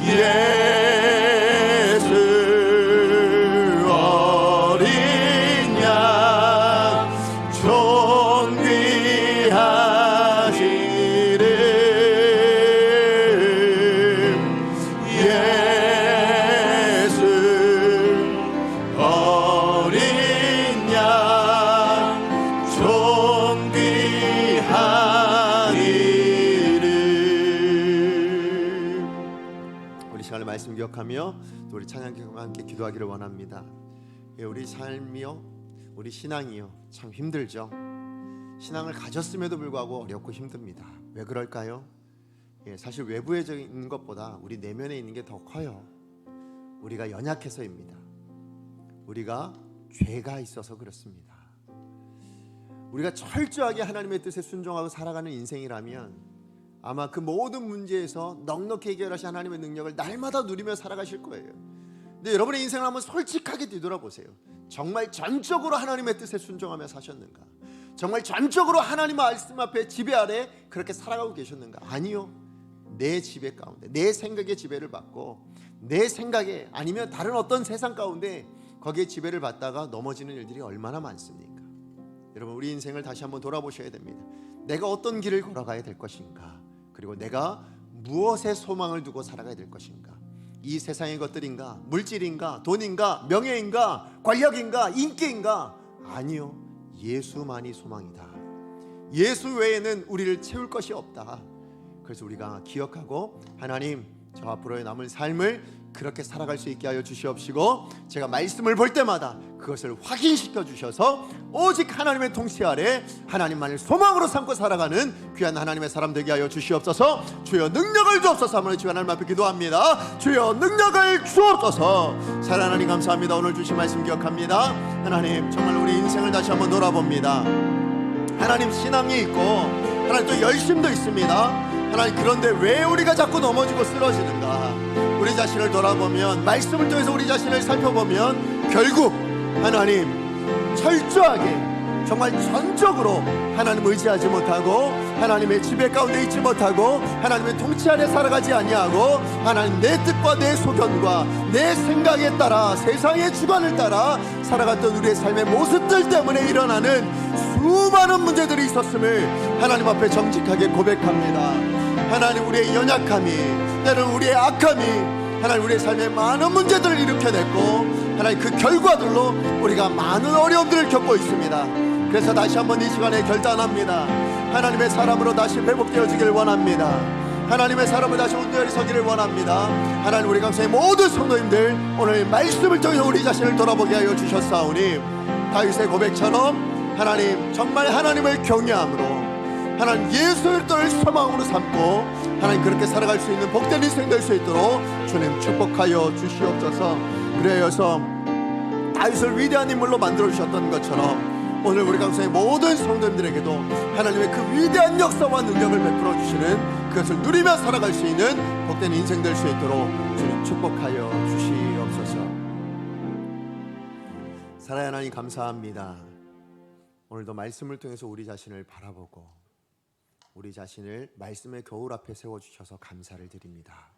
예수 어린 양, 존귀하신 이름 예수 어린 양, 존귀한 이름. 우리 시간을 말씀 기억하며 또 우리 찬양과 함께 기도하기를 원합니다. 우리 삶이요, 우리 신앙이요 참 힘들죠. 신앙을 가졌음에도 불구하고 어렵고 힘듭니다. 왜 그럴까요? 사실 외부에 있는 것보다 우리 내면에 있는 게 더 커요. 우리가 연약해서입니다. 우리가 죄가 있어서 그렇습니다. 우리가 철저하게 하나님의 뜻에 순종하고 살아가는 인생이라면 아마 그 모든 문제에서 넉넉히 해결하신 하나님의 능력을 날마다 누리며 살아가실 거예요. 근데 여러분의 인생을 한번 솔직하게 뒤돌아보세요. 정말 전적으로 하나님의 뜻에 순종하며 사셨는가? 정말 전적으로 하나님 말씀 앞에 지배 아래 그렇게 살아가고 계셨는가? 아니요. 내 지배 가운데, 내 생각의 지배를 받고, 내 생각에 아니면 다른 어떤 세상 가운데 거기에 지배를 받다가 넘어지는 일들이 얼마나 많습니까? 여러분 우리 인생을 다시 한번 돌아보셔야 됩니다. 내가 어떤 길을 걸어가야 될 것인가? 그리고 내가 무엇에 소망을 두고 살아가야 될 것인가? 이 세상의 것들인가? 물질인가? 돈인가? 명예인가? 권력인가? 인기인가? 아니요. 예수만이 소망이다. 예수 외에는 우리를 채울 것이 없다. 그래서 우리가 기억하고 하나님, 저 앞으로의 남은 삶을 그렇게 살아갈 수 있게 하여 주시옵시고, 제가 말씀을 볼 때마다 그것을 확인시켜 주셔서 오직 하나님의 통치 아래 하나님만을 소망으로 삼고 살아가는 귀한 하나님의 사람 되게 하여 주시옵소서. 주여 능력을 주옵소서. 한번 주여 하나님 앞에 기도합니다. 주여 능력을 주옵소서. 사랑하는 하나님 감사합니다. 오늘 주신 말씀 기억합니다. 하나님 정말 우리 인생을 다시 한번 돌아봅니다. 하나님 신앙이 있고 하나님 또 열심도 있습니다. 하나님 그런데 왜 우리가 자꾸 넘어지고 쓰러지는가? 우리 자신을 돌아보면, 말씀을 통해서 우리 자신을 살펴보면 결국 하나님 철저하게 정말 전적으로 하나님 의지하지 못하고 하나님의 지배 가운데 있지 못하고 하나님의 통치 아래 살아가지 아니하고 하나님 내 뜻과 내 소견과 내 생각에 따라 세상의 주관을 따라 살아갔던 우리의 삶의 모습들 때문에 일어나는 수많은 문제들이 있었음을 하나님 앞에 정직하게 고백합니다. 하나님 우리의 연약함이, 때로는 우리의 악함이 하나님 우리의 삶에 많은 문제들을 일으켜냈고 하나님 그 결과들로 우리가 많은 어려움들을 겪고 있습니다. 그래서 다시 한번 이 시간에 결단합니다. 하나님의 사람으로 다시 회복되어지기를 원합니다. 하나님의 사람으로 다시 온전히 서기를 원합니다. 하나님 우리 감사의 모든 성도님들 오늘 말씀을 통해서 우리 자신을 돌아보게 하여 주셨사오니 다윗의 고백처럼 하나님 정말 하나님을 경외함으로 하나님 예수 그리스도를 소망으로 삼고 하나님 그렇게 살아갈 수 있는 복된 인생 될 수 있도록 주님 축복하여 주시옵소서. 그래서 다윗을 위대한 인물로 만들어 주셨던 것처럼 오늘 우리 감사의 모든 성도님들에게도 하나님의 그 위대한 역사와 능력을 베풀어 주시는 그것을 누리며 살아갈 수 있는 복된 인생 될 수 있도록 주님 축복하여 주시옵소서. 사랑하는 하나님 감사합니다. 오늘도 말씀을 통해서 우리 자신을 바라보고 우리 자신을 말씀의 거울 앞에 세워주셔서 감사를 드립니다.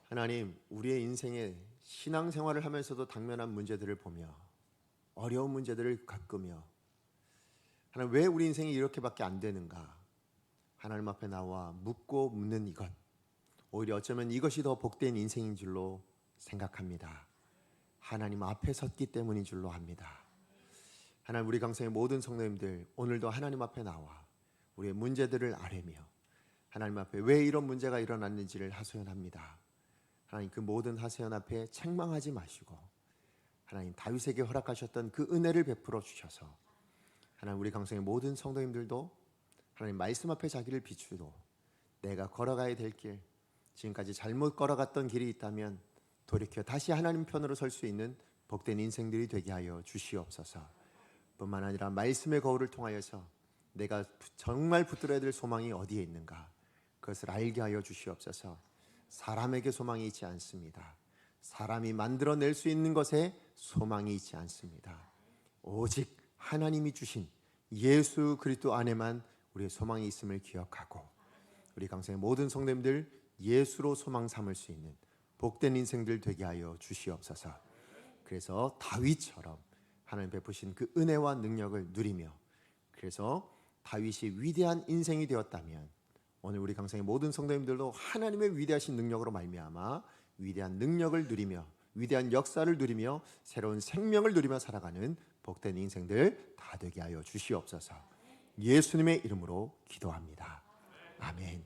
하나님 우리의 인생에 신앙생활을 하면서도 당면한 문제들을 보며 어려운 문제들을 겪으며 하나님 왜 우리 인생이 이렇게밖에 안 되는가 하나님 앞에 나와 묻고 묻는 이것, 오히려 어쩌면 이것이 더 복된 인생인 줄로 생각합니다. 하나님 앞에 섰기 때문인 줄로 압니다. 하나님 우리 강성의 모든 성도님들 오늘도 하나님 앞에 나와 우리의 문제들을 아뢰며 하나님 앞에 왜 이런 문제가 일어났는지를 하소연합니다. 하나님 그 모든 하소연 앞에 책망하지 마시고 하나님 다윗에게 허락하셨던 그 은혜를 베풀어 주셔서 하나님 우리 강성의 모든 성도님들도 하나님 말씀 앞에 자기를 비추고 내가 걸어가야 될 길, 지금까지 잘못 걸어갔던 길이 있다면 돌이켜 다시 하나님 편으로 설 수 있는 복된 인생들이 되게 하여 주시옵소서. 뿐만 아니라 말씀의 거울을 통하여서 내가 정말 붙들어야 될 소망이 어디에 있는가 그것을 알게 하여 주시옵소서. 사람에게 소망이 있지 않습니다. 사람이 만들어낼 수 있는 것에 소망이 있지 않습니다. 오직 하나님이 주신 예수 그리스도 안에만 우리의 소망이 있음을 기억하고 우리 강성의 모든 성도님들 예수로 소망 삼을 수 있는 복된 인생들 되게 하여 주시옵소서. 그래서 다윗처럼 하나님 베푸신 그 은혜와 능력을 누리며 그래서 다윗이 위대한 인생이 되었다면 오늘 우리 강성의 모든 성도님들도 하나님의 위대하신 능력으로 말미암아 위대한 능력을 누리며 위대한 역사를 누리며 새로운 생명을 누리며 살아가는 복된 인생들 다 되게 하여 주시옵소서. 예수님의 이름으로 기도합니다. 아멘.